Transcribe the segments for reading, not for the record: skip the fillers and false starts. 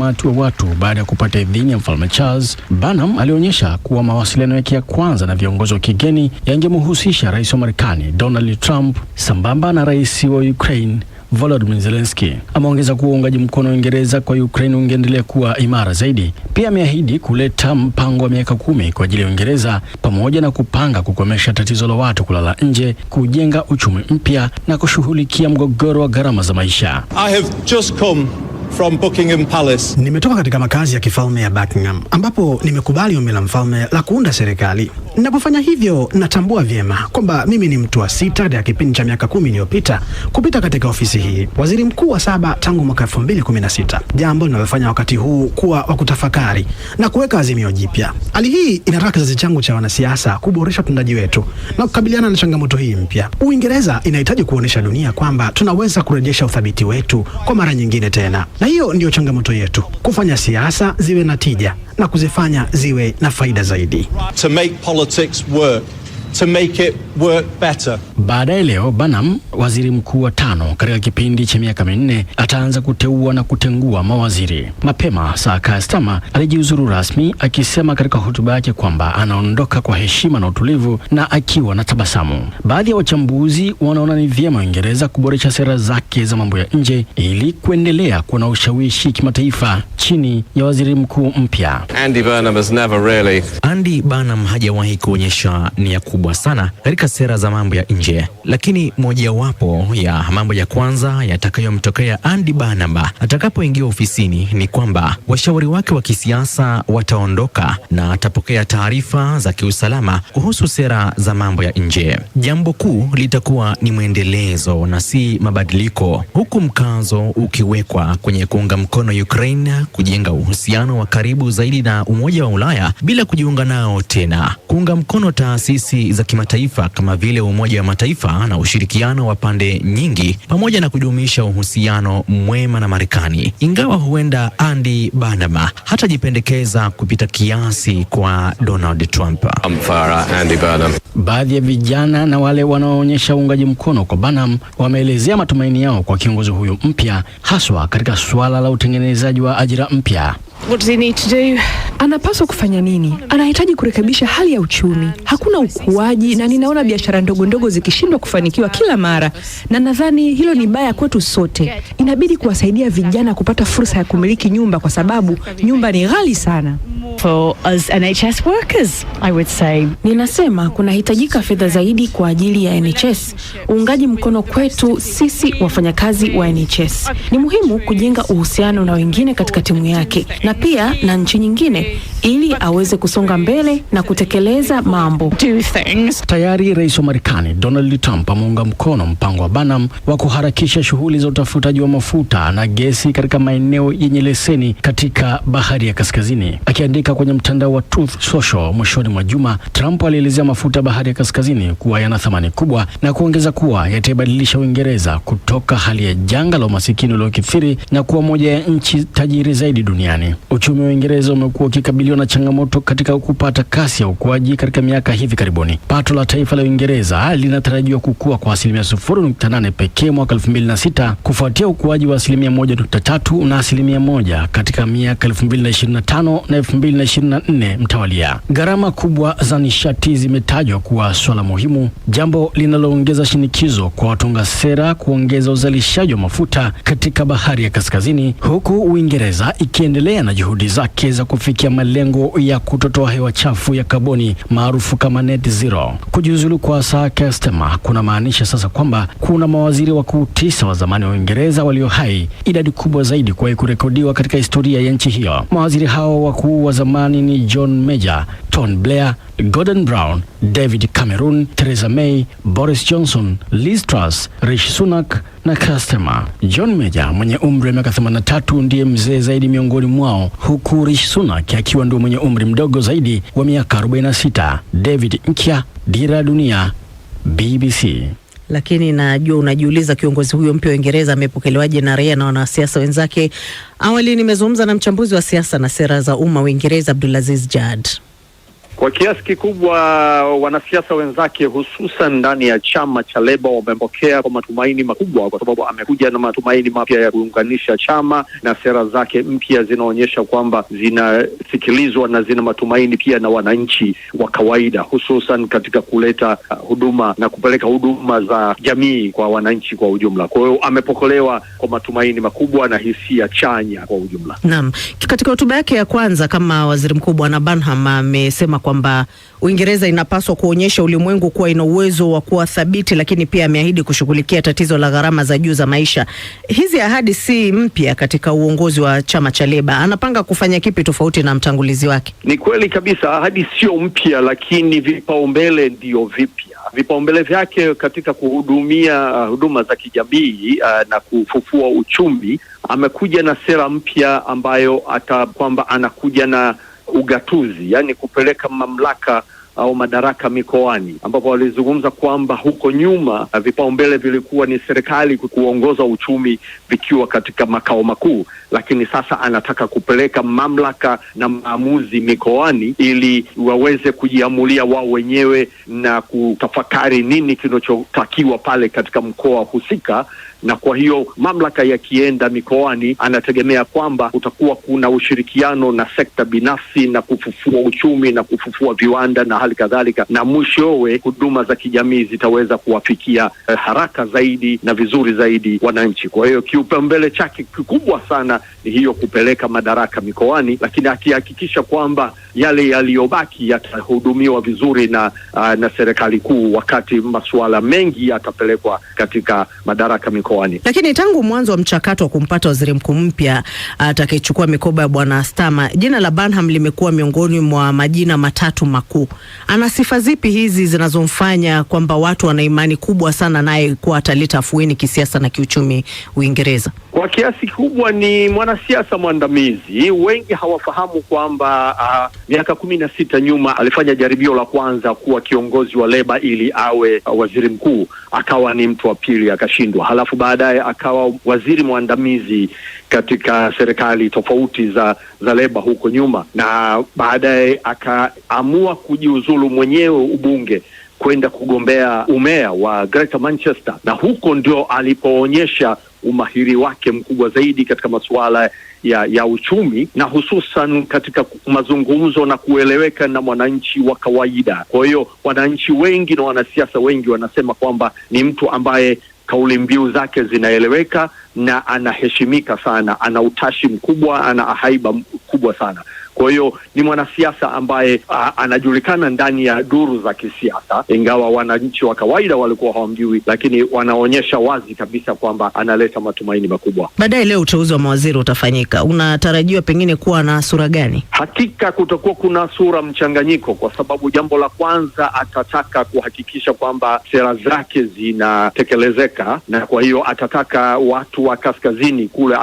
umati wa watu baada ya kupata idhini ya Mfalme Charles. Burnham alionyesha kuwa mawasiliano yake ya kwanza na viongozi wa kigeni yangemhusisha rais wa Marekani Donald Trump sambamba na rais wa Ukraine Volodymyr Zelensky. Ameongeza kuwa uungaji mkono wa Uingereza kwa Ukraine ungeendelea kuwa imara zaidi. Pia ameahidi kuleta mpango wa miaka 10 kwa ajili ya Uingereza, pamoja na kupanga kukomesha tatizo la watu kulala nje, kujenga uchumi mpya na kushughulikia mgogoro wa gharama za maisha. I have just come from Buckingham Palace. Nimetoka katika makazi ya kifalme ya Buckingham ambapo nimekubali ombi la mfalme la kuunda serikali. Ninapofanya hivyo natambua vyema kwamba mimi ni mtu wa 6 katika kipindi cha miaka 10 iliyopita kupita katika ofisi hii, waziri mkuu wa 7 tangu mwaka 2016, jambo linalofanya wakati huu kuwa wa kutafakari na kuweka azimio jipya. Hali hii inataka kizazi changu cha wanasiasa kuboresha utendaji wetu na kukabiliana na changamoto hii mpya. Uingereza inahitaji kuonesha dunia kwamba tunaweza kurejesha uthabiti wetu kwa mara nyingine tena, na hiyo ndio changamoto yetu, kufanya siasa ziwe na tija na kuzifanya ziwe na faida zaidi. To make politics work, to make it work better. Baadaye leo Burnham, waziri mkuu wa 5 katika kipindi cha miaka 4, ataanza kuteua na kutengua mawaziri. Mapema Sir Keir Starmer alijiuzuru rasmi, akisema katika hotuba yake kwamba anaondoka kwa heshima na utulivu na akiwa na tabasamu. Baadhi ya wachambuzi wanaona ni vyema Uingereza kuboresha sera zake za mambo ya nje ili kuendelea kuwa na ushawishi kimataifa chini ya waziri mkuu mpya. Andy Burnham hajawahi kuonyesha nia kubwa sana katika sera za mambo ya nje, lakini mojawapo ya mambo ya kwanza yatakayomtokea Andy Burnham atakapoingia ofisini ni kwamba washauri wake wa kisiasa wataondoka na atapokea taarifa za kiusalama kuhusu sera za mambo ya nje. Jambo kuu litakuwa ni mwendelezo na si mabadiliko, huku mkazo ukiwekwa kwenye kuunga mkono Ukraine, kujenga uhusiano wa karibu zaidi na Umoja wa Ulaya bila kujiunga nao tena, kuunga mkono taasisi za kimataifa kama vile Umoja wa Mataifa na ushirikiano wa pande nyingi, pamoja na kudumisha uhusiano mwema na Marekani. Ingawa huenda Andy Burnham hatajipendekeza kupita kiasi kwa Donald Trump. Baadhi ya vijana na wale wanaoonyesha uungaji mkono kwa Burnham wameelezea matumaini yao kwa kiongozi huyo mpya, haswa katika suala la utengenezaji wa ajira mpya. What does he need to do? Anapaswa kufanya nini? Anahitaji kurekebisha hali ya uchumi. Hakuna ukuaji na ninaona biashara ndogo ndogo zikishindwa kufanikiwa kila mara, na nadhani hilo ni baya kwetu sote. Inabidi kuwasaidia vijana kupata fursa ya kumiliki nyumba kwa sababu nyumba ni ghali sana. For us NHS workers, I would say. Ninasema kunahitajika fedha zaidi kwa ajili ya NHS. Uungaji mkono kwetu sisi wafanyakazi wa NHS. Ni muhimu kujenga uhusiano na wengine katika timu yake na pia na nchi nyingine ili aweze kusonga mbele na kutekeleza mambo. Do things. Tayari rais wa Marekani Donald Trump ameunga mkono mpango wa Burnham wa kuharakisha shughuli za utafutaji wa mafuta na gesi katika maeneo yenye leseni katika Bahari ya Kaskazini. Akiandika kwenye mtandao wa Truth Social mwishoni mwa juma, Trump alielezea mafuta Bahari ya Kaskazini kuwa yana thamani kubwa na kuongeza kuwa yataibadilisha Uingereza kutoka hali ya janga la umasikini uliokithiri na kuwa moja ya nchi tajiri zaidi duniani. Uchumi wa Uingereza umekuwa ukikabiliwa na changamoto katika kupata kasi ya ukuaji katika miaka hivi karibuni. Pato la taifa la Uingereza linatarajiwa kukua kwa 0.8% pekee mwaka 2006 kufuatia ukuaji wa 1.3% na 1% katika miaka 2025 na 2024 mtawalia. Gharama kubwa za nishati zimetajwa kuwa swala muhimu, jambo linaloongeza shinikizo kwa watunga sera kuongeza uzalishaji wa mafuta katika Bahari ya Kaskazini, huku Uingereza ikiendelea na juhudi zake za kufikia malengo ya kutotoa hewa chafu ya kaboni maarufu kama net zero. Kujiuzulu kwa Sir Keir Starmer kuna maanisha sasa kwamba kuna mawaziri wakuu 9 wa zamani wa Uingereza walio hai, idadi kubwa zaidi kuwahi kurekodiwa katika historia ya nchi hiyo. Mawaziri hao wakuu wa zamani ni John Major, Tony Blair, Gordon Brown, David Cameron, Theresa May, Boris Johnson, Liz Truss, Rishi Sunak na Keir Starmer. John Major mwenye umri wa miaka 83 ndiye mzee zaidi miongoni mwao, huku Rishi Sunak akiwa ndio mwenye umri mdogo zaidi wa miaka 46. David Nkya, Dira ya Dunia, BBC. Lakini najua unajiuliza kiongozi huyo mpya wa Uingereza amepokelewaje na raia na wanasiasa wenzake. Awali nimezungumza na mchambuzi wa siasa na sera za umma wa Uingereza Abdulaziz Jad. Kwa kiasi kikubwa wanasiasa wenzake hususan ndani ya chama cha Labour wamepokea kwa matumaini makubwa, kwa sababu amekuja na matumaini mapya ya kuunganisha chama, na sera zake mpya zinaonyesha kwamba zinasikilizwa na zina matumaini pia na wananchi wa kawaida, hususan katika kuleta huduma na kupeleka huduma za jamii kwa wananchi kwa ujumla. Kwa hiyo amepokelewa kwa matumaini makubwa na hisia chanya kwa ujumla. Naam, katika hotuba yake ya kwanza kama waziri mkuu Bwana Burnham amesema kwamba Uingereza inapaswa kuonyesha ulimwengu kuwa ina uwezo wa kuwa thabiti, lakini pia ameahidi kushughulikia tatizo la gharama za juu za maisha. Hizi ahadi si mpya katika uongozi wa chama cha Labour. Anapanga kufanya kipi tofauti na mtangulizi wake? Ni kweli kabisa, ahadi sio mpya, lakini vipaumbele ndio vipya. Vipaumbele vyake katika kuhudumia huduma za kijamii na kufufua uchumi, amekuja na sera mpya ambayo kwamba anakuja na ugatuzi, yani kupeleka mamlaka au madaraka mikoani, ambapo walizungumza kwamba huko nyuma vipaumbele vilikuwa ni serikali kuongoza uchumi vikiwa katika makao makuu, lakini sasa anataka kupeleka mamlaka na maamuzi mikoani ili waweze kujiamulia wao wenyewe na kutafakari nini kinachotakiwa pale katika mkoa husika. Na kwa hiyo mamlaka yakienda mikoani, anategemea kwamba utakuwa kuna ushirikiano na sekta binafsi na kufufua uchumi na kufufua viwanda na hali kadhalika, na mwishowe huduma za kijamii zitaweza kuwafikia haraka zaidi na vizuri zaidi wananchi. Kwa hiyo kipaumbele chake kikubwa sana ni hiyo, kupeleka madaraka mikoani, lakini akihakikisha kwamba yale yaliyobaki yatahudumiwa vizuri na serikali kuu, wakati masuala mengi yatapelekwa katika madaraka mikoani. Lakini tangu mwanzo wa mchakato wa kumpata waziri mkuu mpya atakayechukua mikoba ya Bwana Starmer, jina la Burnham limekuwa miongoni mwa majina matatu makuu. Ana sifa zipi hizi zinazomfanya kwamba watu wana imani kubwa sana naye kuwa ataleta afueni kisiasa na kiuchumi Uingereza? Kwa kiasi kubwa ni mwanasiasa mwandamizi. Wengi hawafahamu kwamba miaka 16 nyuma alifanya jaribio la kwanza kuwa kiongozi wa Labour ili awe waziri mkuu, akawa ni mtu wa pili akashindwa. Halafu baadaye akawa waziri mwandamizi katika serikali tofauti za Labour huko nyuma, na baadaye akaamua kujiuzulu mwenyewe ubunge kwenda kugombea umea wa Greater Manchester, na huko ndio alipoonyesha umahiri wake mkubwa zaidi katika masuala ya uchumi, na hususan katika mazungumzo na kueleweka na mwananchi wa kawaida. Kwa hiyo wananchi wengi na wanasiasa wengi wanasema kwamba ni mtu ambaye kauli mbiu zake zinaeleweka na anaheshimika sana, ana utashi mkubwa, ana haiba kubwa sana. Kwa hiyo ni mwanasiasa ambaye anajulikana ndani ya duru za kisiasa, ingawa wananchi wa kawaida walikuwa hawamjui, lakini wanaonyesha wazi kabisa kwamba analeta matumaini makubwa. Baadaye leo uteuzi wa mawaziri utafanyika. Unatarajiwa pengine kuwa na sura gani? Hakika kutakuwa kuna sura mchanganyiko, kwa sababu jambo la kwanza atataka kuhakikisha kwamba sera zake zinatekelezeka, na kwa hiyo atataka watu wa kaskazini kule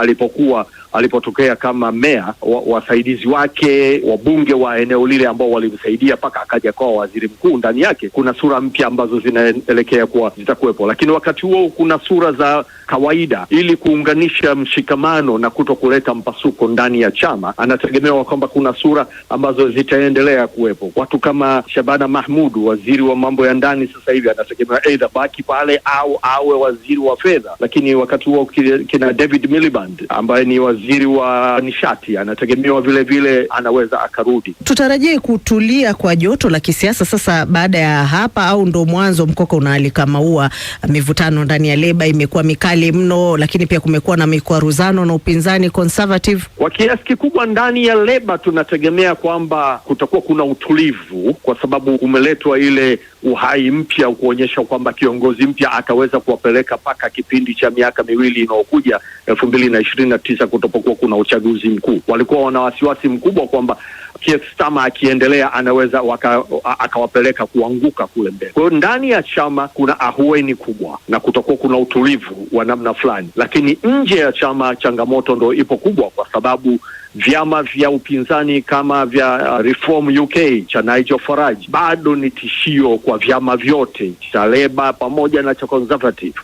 alipotokea kama meya, wasaidizi wake, wabunge wa eneo lile ambao walimsaidia mpaka akaja kwa waziri mkuu, ndani yake kuna sura mpya ambazo zinaelekea kuwa zitakuwepo. Lakini wakati huo kuna sura za kawaida, ili kuunganisha mshikamano na kutokuleta mpasuko ndani ya chama. Anategemewa kwamba kuna sura ambazo zitaendelea kuwepo. Watu kama Shabana Mahmud, waziri wa mambo ya ndani, sasa hivi anategemewa aidha baki pale au awe waziri wa fedha. Lakini wakati huo kina David Miliband ambaye ni waziri wa nishati anategemewa vile vile anaweza akarudi. Tutarajie kutulia kwa joto la kisiasa sasa baada ya hapa, au ndo mwanzo mkoko unaalika maua? Mivutano ndani ya Labour imekuwa mikali mno, lakini pia kumekuwa na mikwaruzano na upinzani Conservative. Kwa kiasi kikubwa ndani ya Labour tunategemea kwamba kutakuwa kuna utulivu, kwa sababu umeletwa ile uhai mpya kuonyesha kwamba kiongozi mpya ataweza kuwapeleka mpaka kipindi cha miaka miwili inayokuja 2029 kutopokuwa kuna uchaguzi mkuu. Walikuwa wana wasiwasi mkubwa kwamba Keir Starmer akiendelea anaweza akawapeleka kuanguka kule mbele. Kwa hiyo ndani ya chama kuna ahueni kubwa na kutakuwa kuna utulivu wa namna fulani, lakini nje ya chama changamoto ndo ipo kubwa, kwa sababu vyama vya upinzani kama vya Reform UK cha Nigel Farage bado ni tishio kwa vyama vyote cha Labour pamoja na cha Conservative.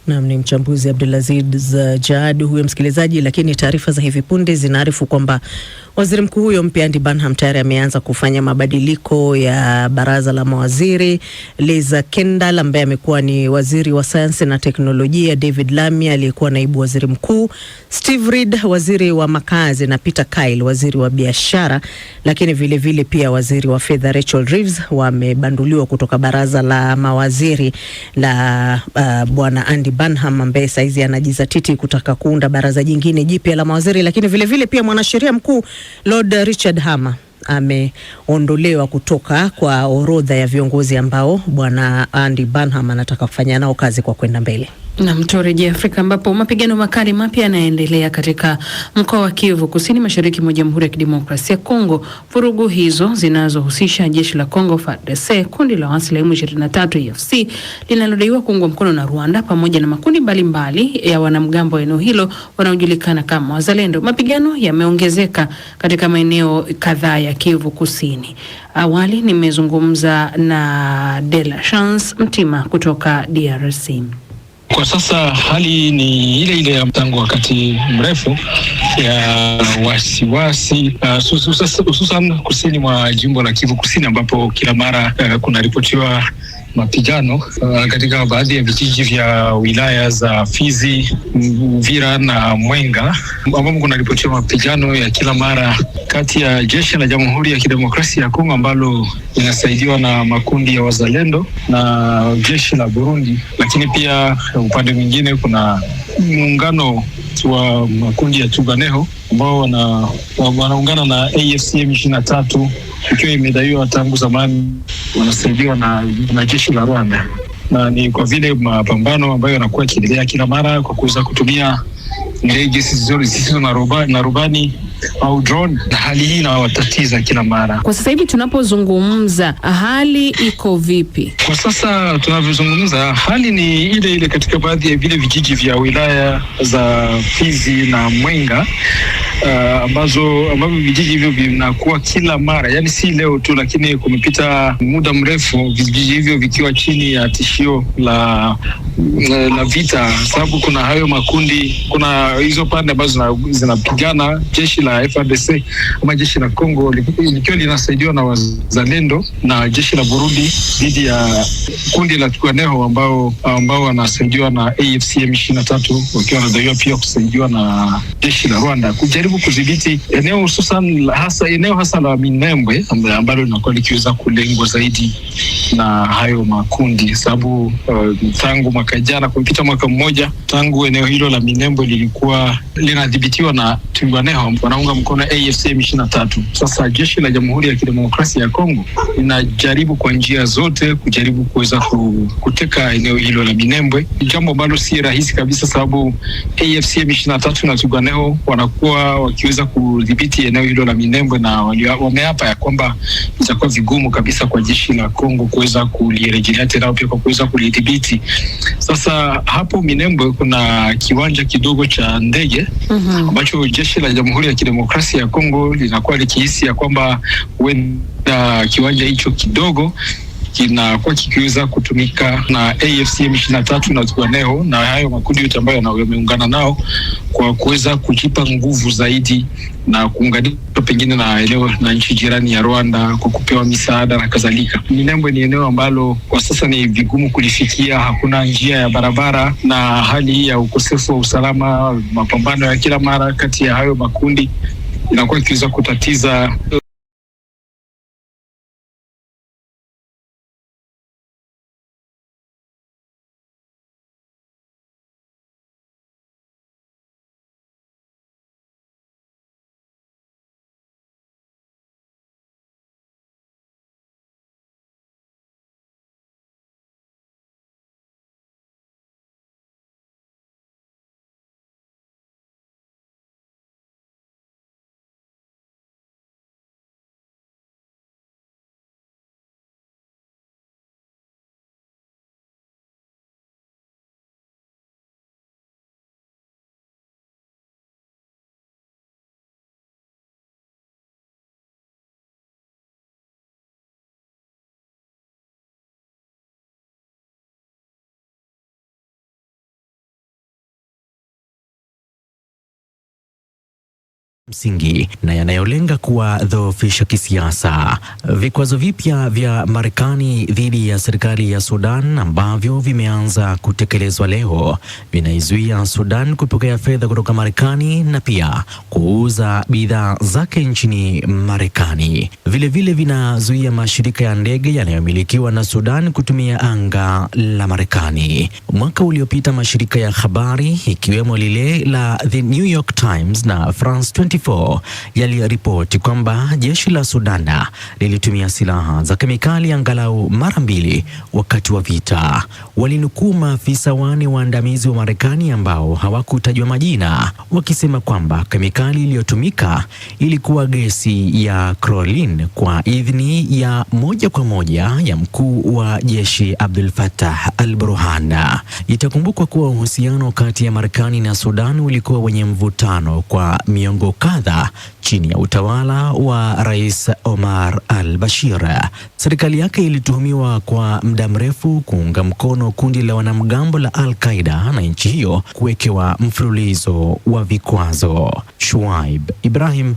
Naam, ni mchambuzi Abdulaziz Jad huyo msikilizaji. Lakini taarifa za hivi punde zinaarifu kwamba waziri mkuu huyo mpya Andy Burnham tayari ameanza kufanya mabadiliko ya baraza la mawaziri. Liz Kendall ambaye amekuwa ni waziri wa sayansi na teknolojia, David Lammy aliyekuwa naibu waziri mkuu, Steve Reed waziri wa makazi na Peter Kyle waziri wa biashara, lakini vile vile pia waziri wa fedha Rachel Reeves wamebanduliwa kutoka baraza la mawaziri la bwana Andy Burnham ambaye saizi anajizatiti kutaka kuunda baraza jingine jipya la mawaziri. Lakini vile vile pia mwanasheria mkuu Lord Richard Hammer ameondolewa kutoka kwa orodha ya viongozi ambao bwana Andy Burnham anataka kufanya nao kazi kwa kwenda mbele. Na turejea Afrika ambapo mapigano makali mapya yanaendelea katika mkoa wa Kivu Kusini Mashariki mwa Jamhuri ya Kidemokrasia ya Kongo. Vurugu hizo zinazohusisha jeshi la Kongo FARDC, kundi la waasi la M23 AFC linalodaiwa kuungwa mkono na Rwanda, pamoja na makundi mbalimbali ya wanamgambo wa eneo hilo wanaojulikana kama Wazalendo. Mapigano yameongezeka katika maeneo kadhaa ya Kivu Kusini. Awali nimezungumza na De La Chance Mtima kutoka DRC. Kwa sasa hali ni ile ile ya tangu wakati mrefu ya wasiwasi, hususan kusini mwa jimbo la Kivu Kusini, ambapo kila mara kuna ripotiwa mapigano katika baadhi ya vijiji vya wilaya za Fizi, Uvira na Mwenga, ambapo kuna ripotiwa mapigano ya kila mara kati ya jeshi la Jamhuri ya Kidemokrasia ya Kongo ambalo linasaidiwa na makundi ya Wazalendo na jeshi la Burundi. Lakini pia upande mwingine kuna muungano wa makundi ya Tuganeho ambao wanaungana na AFC M23, ikiwa imedaiwa tangu zamani wanasaidiwa na jeshi la Rwanda. Na ni kwa vile mapambano ambayo yanakuwa yakiendelea kila mara kwa kuweza kutumia ndege zisizo na rubani au drone, na hali hii inawatatiza kila mara. Kwa sasa hivi tunapozungumza, hali iko vipi? Kwa sasa tunavyozungumza, hali ni ile ile katika baadhi ya vile vijiji vya wilaya za Fizi na Mwenga, ambavyo vijiji hivyo vinakuwa kila mara, yani si leo tu, lakini kumepita muda mrefu vijiji hivyo vikiwa chini ya tishio la vita, sababu kuna hayo makundi, kuna hizo pande ambazo zinapigana, jeshi la FARDC ama jeshi la Kongo likiwa linasaidiwa na Wazalendo na jeshi la Burundi dhidi ya kundi la Twirwaneho ambao wanasaidiwa na AFC M23, wakiwa wanadaiwa pia kusaidiwa na jeshi la Rwanda kujaribu kudhibiti eneo hususan hasa la Minembwe ambalo linakuwa likiweza kulengwa zaidi na hayo makundi, sababu tangu mwaka jana kumepita mwaka mmoja tangu eneo hilo la Minembwe lilikuwa linadhibitiwa na Twirwaneho wanaunga mkono AFC M23. Sasa jeshi la Jamhuri ya Kidemokrasia ya Kongo linajaribu kwa njia zote kujaribu kuweza kuteka eneo hilo la Minembwe, jambo ambalo si rahisi kabisa, sababu AFC M23 na Twirwaneho wanakuwa wakiweza kudhibiti eneo hilo la Minembwe, na wameapa ya kwamba itakuwa vigumu kabisa kwa jeshi la Kongo kuweza kulirejelea tena pia kwa kuweza kulidhibiti. Sasa hapo Minembwe kuna kiwanja kidogo cha ndege ambacho jeshi la Jamhuri ya Kidemokrasia ya Kongo linakuwa likihisi ya kwamba huenda kiwanja hicho kidogo kinakuwa kikiweza kutumika na AFC M23 na Twirwaneho na hayo makundi yote ambayo yameungana nao kwa kuweza kujipa nguvu zaidi na kuunganishwa pengine na eneo na nchi jirani ya Rwanda kwa kupewa misaada na kadhalika. Minembwe ni eneo ambalo kwa sasa ni vigumu kulifikia, hakuna njia ya barabara, na hali hii ya ukosefu wa usalama, mapambano ya kila mara kati ya hayo makundi inakuwa ikiweza kutatiza msingi na yanayolenga kuwadhoofisha kisiasa. Vikwazo vipya vya Marekani dhidi ya serikali ya Sudan ambavyo vimeanza kutekelezwa leo vinaizuia Sudan kupokea fedha kutoka Marekani na pia kuuza bidhaa zake nchini Marekani. Vilevile vinazuia mashirika ya ndege yanayomilikiwa na Sudan kutumia anga la Marekani. Mwaka uliopita mashirika ya habari ikiwemo lile la The New York Times na France 24 yaliripoti kwamba jeshi la Sudan lilitumia silaha za kemikali angalau mara 2 wakati wa vita. Walinukuu maafisa 4 waandamizi wa Marekani ambao hawakutajwa majina wakisema kwamba kemikali iliyotumika ilikuwa gesi ya Crolin kwa idhini ya moja kwa moja ya mkuu wa jeshi Abdel Fattah al-Burhan. Itakumbukwa kuwa uhusiano kati ya Marekani na Sudan ulikuwa wenye mvutano kwa miongo kadhaa chini ya utawala wa Rais Omar al-Bashir. Serikali yake ilituhumiwa kwa muda mrefu kuunga mkono kundi la wanamgambo la Al-Qaeda na nchi hiyo kuwekewa mfululizo wa vikwazo. Shuaib Ibrahim,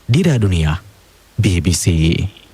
Dira ya Dunia, BBC.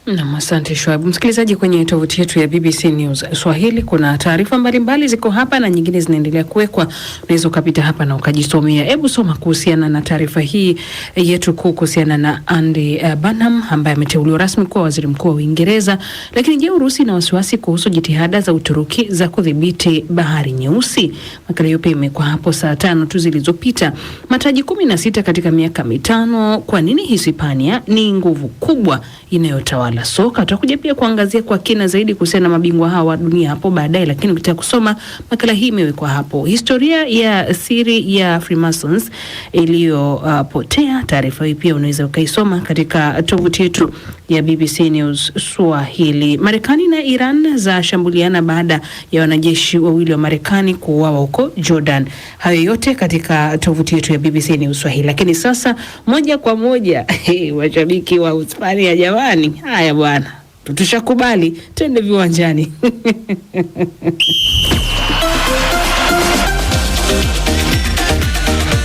Naam, asante Shuaib. Msikilizaji, kwenye tovuti yetu ya BBC News Swahili kuna taarifa mbalimbali ziko hapa na nyingine zinaendelea kuwekwa. Unaweza ukapita hapa na ukajisomea. Hebu soma kuhusiana na taarifa hii yetu kuu kuhusiana na Andy Burnham ambaye ameteuliwa rasmi kuwa waziri mkuu wa Uingereza. Lakini je, Urusi na wasiwasi kuhusu jitihada za Uturuki za kudhibiti Bahari Nyeusi? Makala hiyo pia imekuwa hapo saa 5 tu zilizopita. Mataji 16 katika miaka 5. Kwa nini Hispania ni nguvu kubwa inayotawala soka? Tutakuja pia kuangazia kwa kina zaidi kuhusiana na mabingwa hawa wa dunia hapo baadaye, lakini ukitaka kusoma makala hii imewekwa hapo. Historia ya siri ya Freemasons iliyopotea. Taarifa hii pia unaweza ukaisoma katika tovuti yetu ya BBC News Swahili. Marekani na Iran za shambuliana baada ya wanajeshi wawili wa Marekani kuuawa huko Jordan. Hayo yote katika tovuti yetu ya BBC News Swahili. Lakini sasa moja kwa moja washabiki wa Hispania jamani. Haya bwana, tutushakubali, twende viwanjani.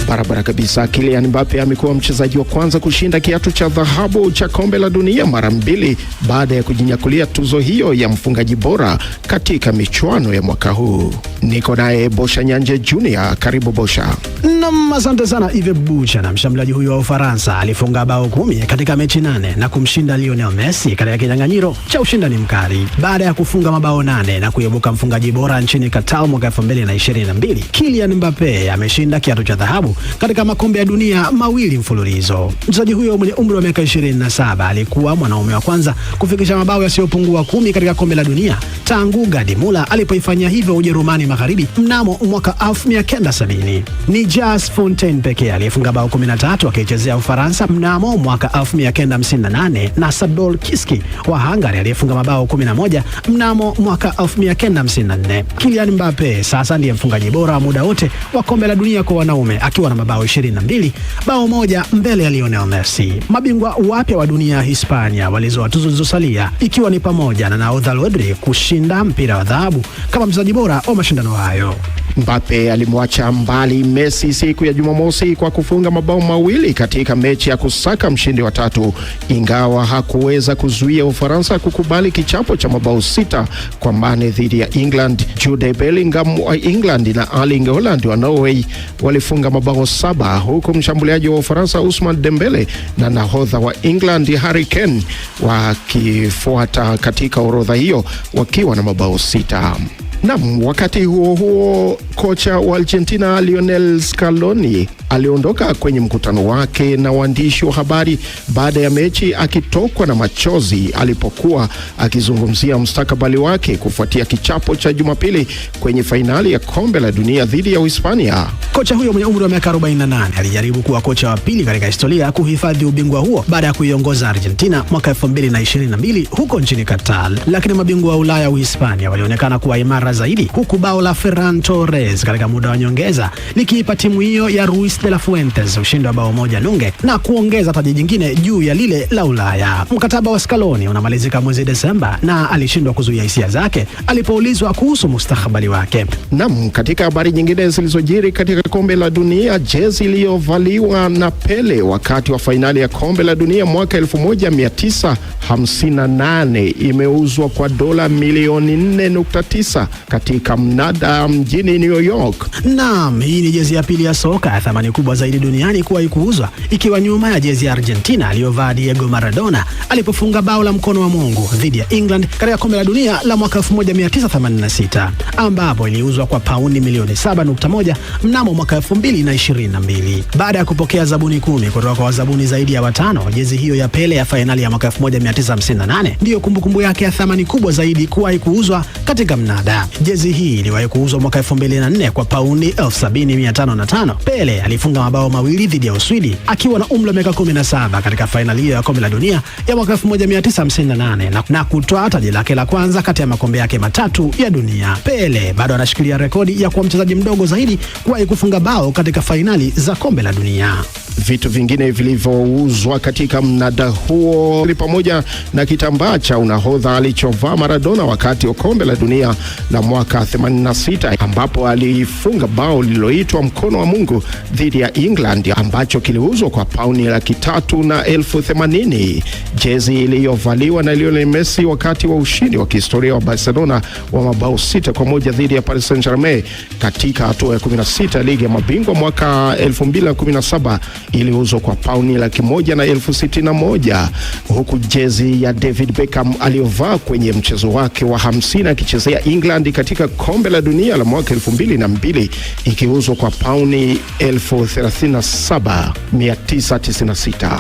Barabara kabisa. Kylian Mbappe amekuwa mchezaji wa kwanza kushinda kiatu cha dhahabu cha kombe la dunia mara 2 baada ya kujinyakulia tuzo hiyo ya mfungaji bora katika michuano ya mwaka huu. Niko naye Bosha Nyanje Junior. Karibu Bosha. Naam, asante sana Yves Bucha. Na mshambuliaji huyo wa Ufaransa alifunga bao 10 katika mechi 8 na kumshinda Lionel Messi katika kinyang'anyiro cha ushindani mkali. Baada ya kufunga mabao 8 na kuibuka mfungaji bora nchini Qatar mwaka 2022, Kylian Mbappe ameshinda kiatu cha dhahabu katika makombe ya dunia 2 mfululizo. Mchezaji huyo mwenye umri wa miaka 27 alikuwa mwanaume wa kwanza kufikisha mabao yasiyopungua 10 katika kombe la dunia tangu Gerd Müller alipoifanyia hivyo Ujerumani Magharibi mnamo mwaka 1970. Ni Jas Fontaine pekee aliyefunga bao 13 akichezea Ufaransa mnamo mwaka 1958 na Sabol Kiski wa Hungary aliyefunga mabao 11 mnamo mwaka 1954. Kylian Mbappe sasa ndiye mfungaji bora muda wote wa kombe la dunia kwa wanaume akiwa na mabao 22, bao 1 mbele ya Lionel Messi. Mabingwa wapya wa dunia Hispania walizoa tuzo zilizosalia ikiwa ni pamoja na nahodha Rodri kushinda mpira wa dhahabu kama mchezaji bora wa mashindano hayo. Mbappe alimwacha mbali Messi siku ya Jumamosi kwa kufunga mabao 2 katika mechi ya kusaka mshindi wa 3, ingawa hakuweza kuzuia Ufaransa kukubali kichapo cha mabao 6 kwa Mane dhidi ya England. Jude Bellingham wa England na Erling Haaland wa Norway walifunga mabao 7, huku mshambuliaji wa Ufaransa Ousmane Dembele na nahodha wa England Harry Kane wakifuata katika orodha hiyo wakiwa na mabao 6. Naam, wakati huo huo kocha wa Argentina Lionel Scaloni aliondoka kwenye mkutano wake na waandishi wa habari baada ya mechi akitokwa na machozi alipokuwa akizungumzia mustakabali wake kufuatia kichapo cha Jumapili kwenye fainali ya kombe la dunia dhidi ya Uhispania. Kocha huyo mwenye umri wa miaka 48 alijaribu kuwa kocha wa pili katika historia kuhifadhi ubingwa huo baada ya kuiongoza Argentina mwaka 2022 huko nchini Qatar, lakini mabingwa wa Ulaya Uhispania walionekana kuwa imara bora zaidi, huku bao la Ferran Torres katika muda wa nyongeza likiipa timu hiyo ya Ruiz de la Fuentes ushindi wa bao 1-0 na kuongeza taji jingine juu ya lile la Ulaya. Mkataba wa Scaloni unamalizika mwezi Desemba na alishindwa kuzuia hisia zake alipoulizwa kuhusu mustakabali wake. Naam, katika habari nyingine zilizojiri katika kombe la dunia, jezi iliyovaliwa na Pele wakati wa fainali ya kombe la dunia mwaka 1958 imeuzwa kwa dola milioni 4.9 katika mnada mjini New York. Naam, hii ni jezi ya pili ya soka ya thamani kubwa zaidi duniani kuwahi kuuzwa, ikiwa nyuma ya jezi ya Argentina aliyovaa Diego Maradona alipofunga bao la mkono wa Mungu dhidi ya England katika kombe la dunia la mwaka 1986, ambapo iliuzwa kwa paundi milioni 7.1 mnamo mwaka 2022. Baada ya kupokea zabuni 10 kutoka kwa wazabuni zaidi ya 5, jezi hiyo ya Pele ya fainali ya mwaka 1958 ndiyo kumbukumbu yake ya thamani kubwa zaidi kuwahi kuuzwa katika mnada. Jezi hii iliwahi kuuzwa mwaka 2004 kwa paundi 70,505. Pele alifunga mabao mawili dhidi ya Uswidi akiwa na umri wa miaka 17 katika fainali hiyo ya kombe la dunia ya mwaka 1958 na kutoa taji lake la kwanza kati ya makombe yake matatu ya dunia. Pele bado anashikilia rekodi ya kuwa mchezaji mdogo zaidi kuwahi kufunga bao katika fainali za kombe la dunia. Vitu vingine vilivyouzwa katika mnada huo ni pamoja na kitambaa cha unahodha alichovaa Maradona wakati wa kombe la dunia la mwaka 86 ambapo alifunga bao lililoitwa mkono wa Mungu dhidi ya England ambacho kiliuzwa kwa paundi 380,000. Jezi iliyovaliwa na Lionel Messi wakati wa ushindi wa kihistoria wa Barcelona wa mabao 6-1 dhidi ya Paris Saint-Germain katika hatua ya 16 ligi ya mabingwa mwaka 2017 iliuzwa kwa paundi 161,000, huku jezi ya David Beckham aliyovaa kwenye mchezo wake wa 50 akichezea England katika kombe la dunia la mwaka 2002 ikiuzwa kwa paundi 37,996.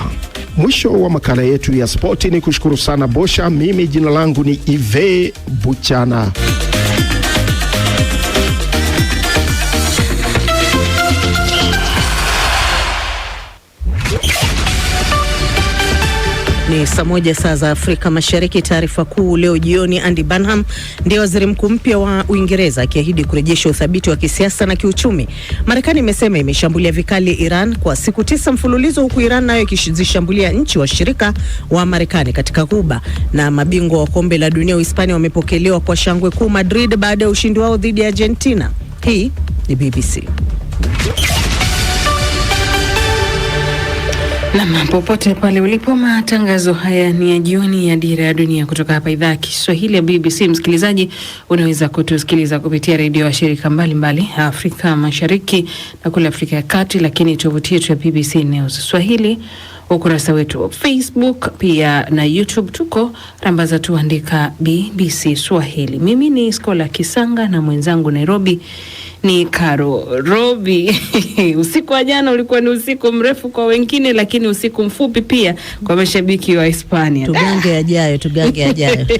Mwisho wa makala yetu ya spoti. Ni kushukuru sana Bosha. Mimi jina langu ni Ive Buchana. Ni saa 1 saa za Afrika Mashariki. Taarifa kuu leo jioni, Andy Burnham ndiye waziri mkuu mpya wa Uingereza akiahidi kurejesha uthabiti wa kisiasa na kiuchumi. Marekani imesema imeshambulia vikali Iran kwa siku 9 mfululizo, huku Iran nayo ikizishambulia nchi washirika wa Marekani katika Ghuba. Na mabingwa wa kombe la dunia Uhispania wamepokelewa kwa shangwe kuu Madrid baada ya ushindi wao dhidi ya Argentina. Hii ni BBC. Na popote pale ulipo, matangazo haya ni ya jioni ya Dira ya Dunia kutoka hapa idhaa ya Kiswahili ya BBC. Msikilizaji, unaweza kutusikiliza kupitia redio ya shirika mbalimbali Afrika Mashariki na kule Afrika ya Kati, lakini tovuti yetu ya BBC News Swahili, ukurasa wetu wa Facebook pia na YouTube tuko rambaza tuandika BBC Swahili. Mimi ni Skola Kisanga na mwenzangu Nairobi ni Karo Robi. Usiku wa jana ulikuwa ni usiku mrefu kwa wengine, lakini usiku mfupi pia kwa mashabiki wa Hispania. Tugange yajayo.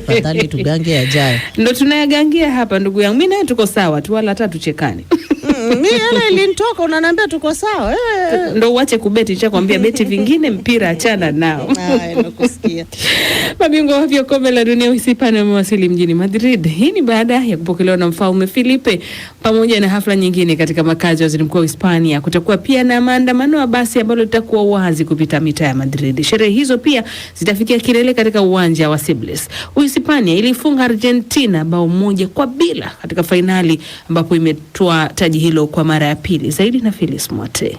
Fadhali tugange yajayo. Ndio tunayagangia hapa ndugu yangu. Mimi naye tuko sawa tu, wala hata tuchekane. Mimi ile ilinitoka unaniambia tuko sawa. Ndio uache kubeti, cha kwambia beti vingine mpira achana nao. Nakusikia. Mabingwa wa kombe la dunia Hispania wamewasili mjini Madrid. Hii ni baada ya kupokelewa na Mfalme Felipe pamoja na hafla nyingine katika makazi ya waziri mkuu wa Hispania. Kutakuwa pia na maandamano ya basi ambalo litakuwa wazi kupita mitaa ya Madrid. Sherehe hizo pia zitafikia kilele katika uwanja wa Cibeles. Uhispania ilifunga Argentina bao 1-0 katika fainali ambapo imetoa taji hilo kwa mara ya pili. Zaidi na Phyllis Mote.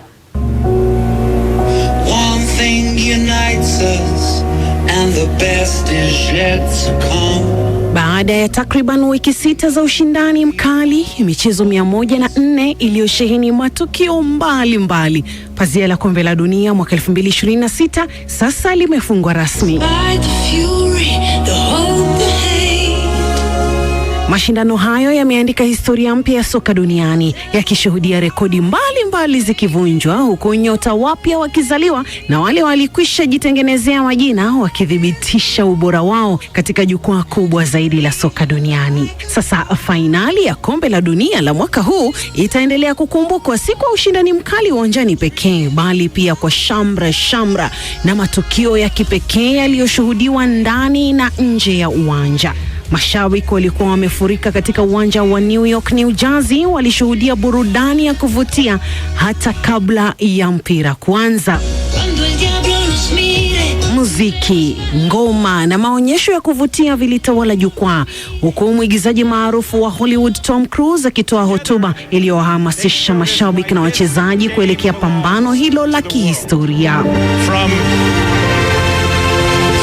One thing unites us and the best is yet to come. Baada ya takriban wiki 6 za ushindani mkali, michezo 104 iliyosheheni matukio mbalimbali, pazia la kombe la dunia mwaka 2026 sasa limefungwa rasmi. Mashindano hayo yameandika historia mpya ya soka duniani, yakishuhudia rekodi mbalimbali zikivunjwa, huku nyota wapya wakizaliwa na wale walikwisha jitengenezea majina wakithibitisha ubora wao katika jukwaa kubwa zaidi la soka duniani. Sasa fainali ya kombe la dunia la mwaka huu itaendelea kukumbukwa si kwa ushindani mkali uwanjani pekee, bali pia kwa shamra na matukio ya kipekee yaliyoshuhudiwa ndani na nje ya uwanja. Mashabiki walikuwa wamefurika katika uwanja wa New York, New Jersey, walishuhudia burudani ya kuvutia hata kabla ya mpira kuanza. Muziki, ngoma na maonyesho ya kuvutia vilitawala jukwaa, huku mwigizaji maarufu wa Hollywood Tom Cruise akitoa hotuba iliyohamasisha mashabiki na wachezaji kuelekea pambano hilo la kihistoria. From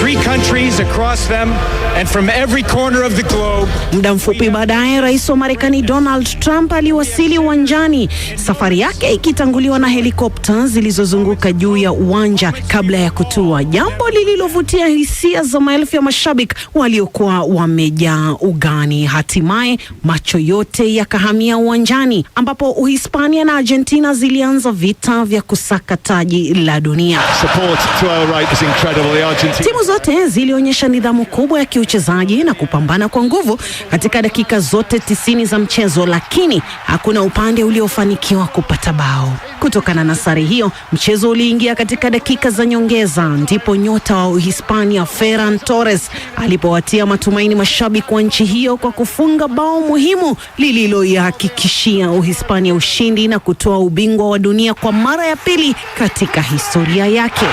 3 countries across them and from every corner of the globe. Muda mfupi baadaye, Rais wa Marekani Donald Trump aliwasili uwanjani, safari yake ikitanguliwa na helikopta zilizozunguka juu ya uwanja kabla ya kutua, jambo lililovutia hisia za maelfu ya mashabiki waliokuwa wamejaa ugani. Hatimaye macho yote yakahamia uwanjani ambapo Uhispania na Argentina zilianza vita vya kusaka taji la dunia. Support to our right is incredible. Timu zote zilionyesha nidhamu kubwa ya kiuchezaji na kupambana kwa nguvu katika dakika zote 90 za mchezo, lakini hakuna upande uliofanikiwa kupata bao. Kutokana na sare hiyo, mchezo uliingia katika dakika za nyongeza, ndipo nyota wa Uhispania Ferran Torres alipowatia matumaini mashabiki wa nchi hiyo kwa kufunga bao muhimu lililohakikishia Uhispania ushindi na kutoa ubingwa wa dunia kwa mara ya pili katika historia yake.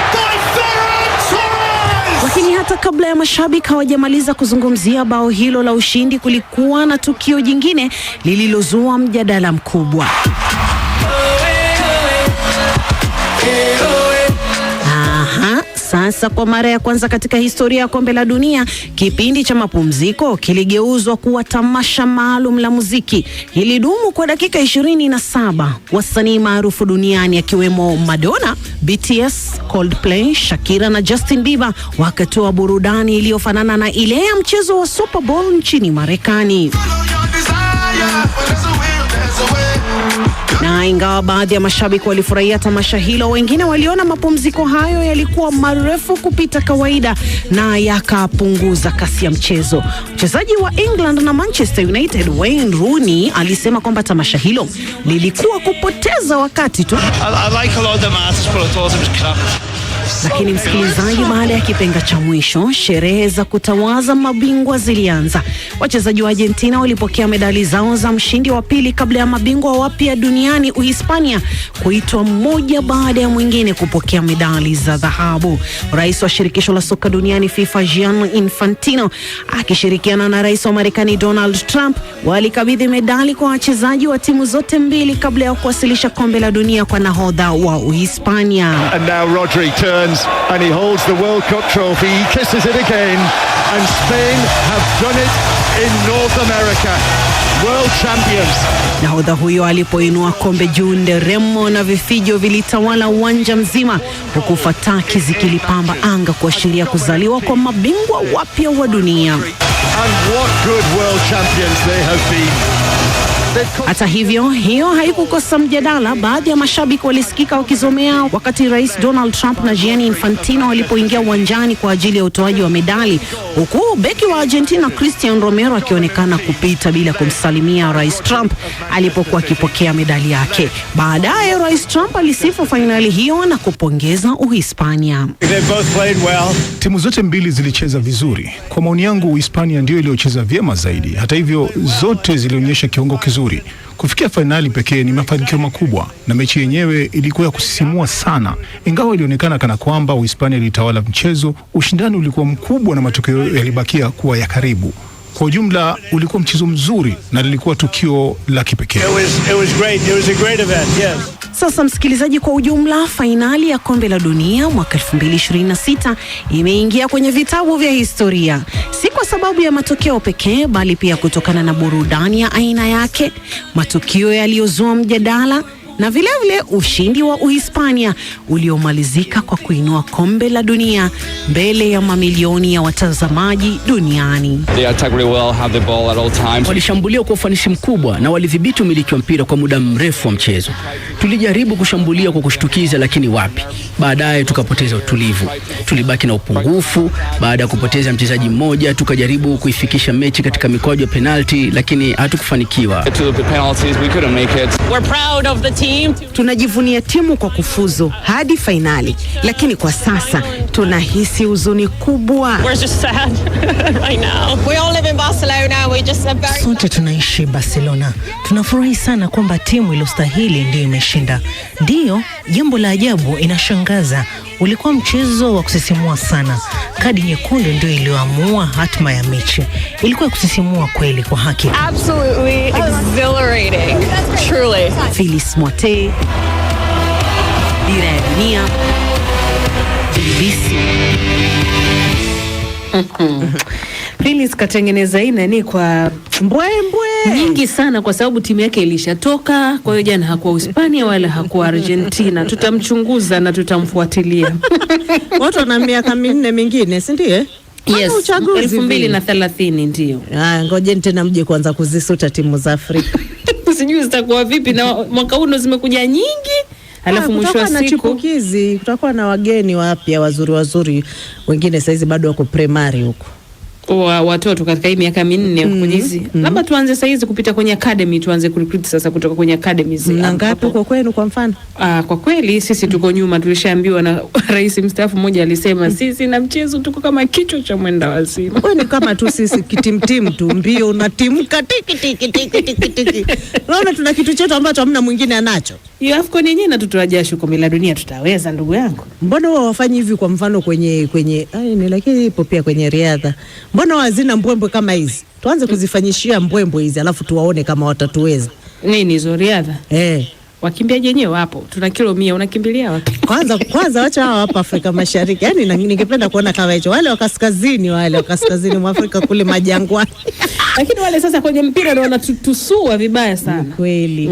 Lakini hata kabla ya mashabiki hawajamaliza kuzungumzia bao hilo la ushindi, kulikuwa na tukio jingine lililozua mjadala mkubwa. Sasa kwa mara ya kwanza katika historia ya kombe la dunia, kipindi cha mapumziko kiligeuzwa kuwa tamasha maalum la muziki. Ilidumu kwa dakika 27. Wasanii maarufu duniani akiwemo Madonna, BTS, Coldplay, Shakira na Justin Bieber wakatoa burudani iliyofanana na ile ya mchezo wa Super Bowl nchini Marekani. Na ingawa baadhi ya mashabiki walifurahia tamasha hilo, wengine waliona mapumziko hayo yalikuwa marefu kupita kawaida na yakapunguza kasi ya mchezo. Mchezaji wa England na Manchester United Wayne Rooney alisema kwamba tamasha hilo lilikuwa kupoteza wakati tu. Lakini msikilizaji, baada ya kipenga cha mwisho, sherehe za kutawaza mabingwa zilianza. Wachezaji wa Argentina walipokea medali zao za mshindi wa pili kabla ya mabingwa wapya duniani Uhispania kuitwa mmoja baada ya mwingine kupokea medali za dhahabu. Rais wa shirikisho la soka duniani FIFA Gianni Infantino akishirikiana na Rais wa Marekani Donald Trump walikabidhi medali kwa wachezaji wa timu zote mbili kabla ya kuwasilisha kombe la dunia kwa nahodha wa Uhispania. And now Rodri turns and he holds the World Cup trophy. He kisses it again, and Spain have done it in North America. World champions. Nahodha huyo alipoinua kombe juu, nderemo na vifijo vilitawala uwanja mzima, huku fataki zikilipamba anga kuashiria kuzaliwa kwa mabingwa wapya wa dunia. And what good world champions they have been. Hata hivyo, hiyo haikukosa mjadala. Baadhi ya mashabiki walisikika wakizomea wakati Rais Donald Trump na Gianni Infantino walipoingia uwanjani kwa ajili ya utoaji wa medali, huku beki wa Argentina Cristiano Romero akionekana kupita bila kumsalimia Rais Trump alipokuwa akipokea medali yake. Baadaye Rais Trump alisifu fainali hiyo na kupongeza Uhispania. Timu zote mbili zilicheza vizuri. Kwa maoni yangu, Uhispania ndio iliyocheza vyema zaidi. Hata hivyo, zote zilionyesha kiwango kizuri. Kufikia fainali pekee ni mafanikio makubwa, na mechi yenyewe ilikuwa ya kusisimua sana. Ingawa ilionekana kana kwamba Uhispania ilitawala mchezo, ushindani ulikuwa mkubwa na matokeo yalibakia kuwa ya karibu. Kwa ujumla ulikuwa mchezo mzuri na lilikuwa tukio la kipekee. Sasa msikilizaji, kwa ujumla fainali ya kombe la dunia mwaka 2026 imeingia kwenye vitabu vya historia, si kwa sababu ya matokeo pekee, bali pia kutokana na burudani ya aina yake, matukio yaliyozua mjadala na vile ushindi wa Uhispania uliomalizika kwa kuinua kombe la dunia mbele ya mamilioni ya watazamaji duniani. Walishambulia kwa ufanisi mkubwa na walidhibiti umiliki wa mpira kwa muda mrefu wa mchezo. Tulijaribu kushambulia kwa kushtukiza, lakini wapi. Baadaye tukapoteza utulivu. Tulibaki na upungufu. Baada ya kupoteza mchezaji mmoja, tukajaribu kuifikisha mechi katika mikwaju ya penalti, lakini hatukufanikiwa. We're proud of the team. Tunajivunia timu kwa kufuzu hadi fainali, lakini kwa sasa tunahisi huzuni kubwa. Sote tunaishi Barcelona. Tunafurahi sana kwamba timu iliyostahili ndio imeshinda. Ndiyo, jambo la ajabu, inashangaza. Ulikuwa mchezo wa kusisimua sana. Kadi nyekundu ndio iliyoamua hatma ya mechi. Ilikuwa kusisimua kweli kwa hakika. Absolutely exhilarating. Truly. Phyllis Mwate, Dira ya Dunia, BBC. Phyllis katengeneza nani kwa mbwembwe nyingi sana kwa sababu timu yake ilishatoka. Kwa hiyo jana hakuwa Hispania wala hakuwa Argentina. Tutamchunguza na tutamfuatilia. Watu wana miaka 4 mingine, si ndiye? Yes, 2030 ndio. Ngojeni tena mje kuanza kuzisuta timu za Afrika. Sijui zitakuwa vipi, na mwaka huu zimekuja nyingi. Alafu mwisho wa siku kutakuwa na wageni wapya wazuri wengine saizi bado wako primary huko. Watoto katika hii miaka 4 kujizi. Labda tuanze saizi kupita kwenye academy, tuanze kurecruit sasa kutoka kwenye academies. Na ngapi kwa kwenu kwa mfano? Kwa kweli sisi tuko nyuma, tulishaambiwa na rais mstaafu mmoja alisema sisi na mchezo tuko kama kichwa cha mwenda wazimu. Wewe ni kama tu sisi kitimtim tu mbio unatimka tiki. Naona tuna kitu chetu ambacho hamna mwingine anacho. Hiyo AFCON yenyewe na tutoa jasho kwa la dunia tutaweza ndugu yangu. Mbona wao wafanyi hivi kwa mfano kwenye ni lakini ipo pia kwenye riadha. Mbona hazina mbwembwe kama hizi? Tuanze kuzifanyishia mbwembwe hizi alafu tuwaone kama watatuweza. Nini hizo riadha? Wakimbiaji wenyewe wapo. Tuna kilo 100 unakimbilia wapi? Kwanza acha hao hapa Afrika Mashariki. Yaani ningependa kuona kama hicho. Wale wa kaskazini mwa Afrika kule majangwani. Lakini wale sasa kwenye mpira ndio wanatusua vibaya sana. Kweli.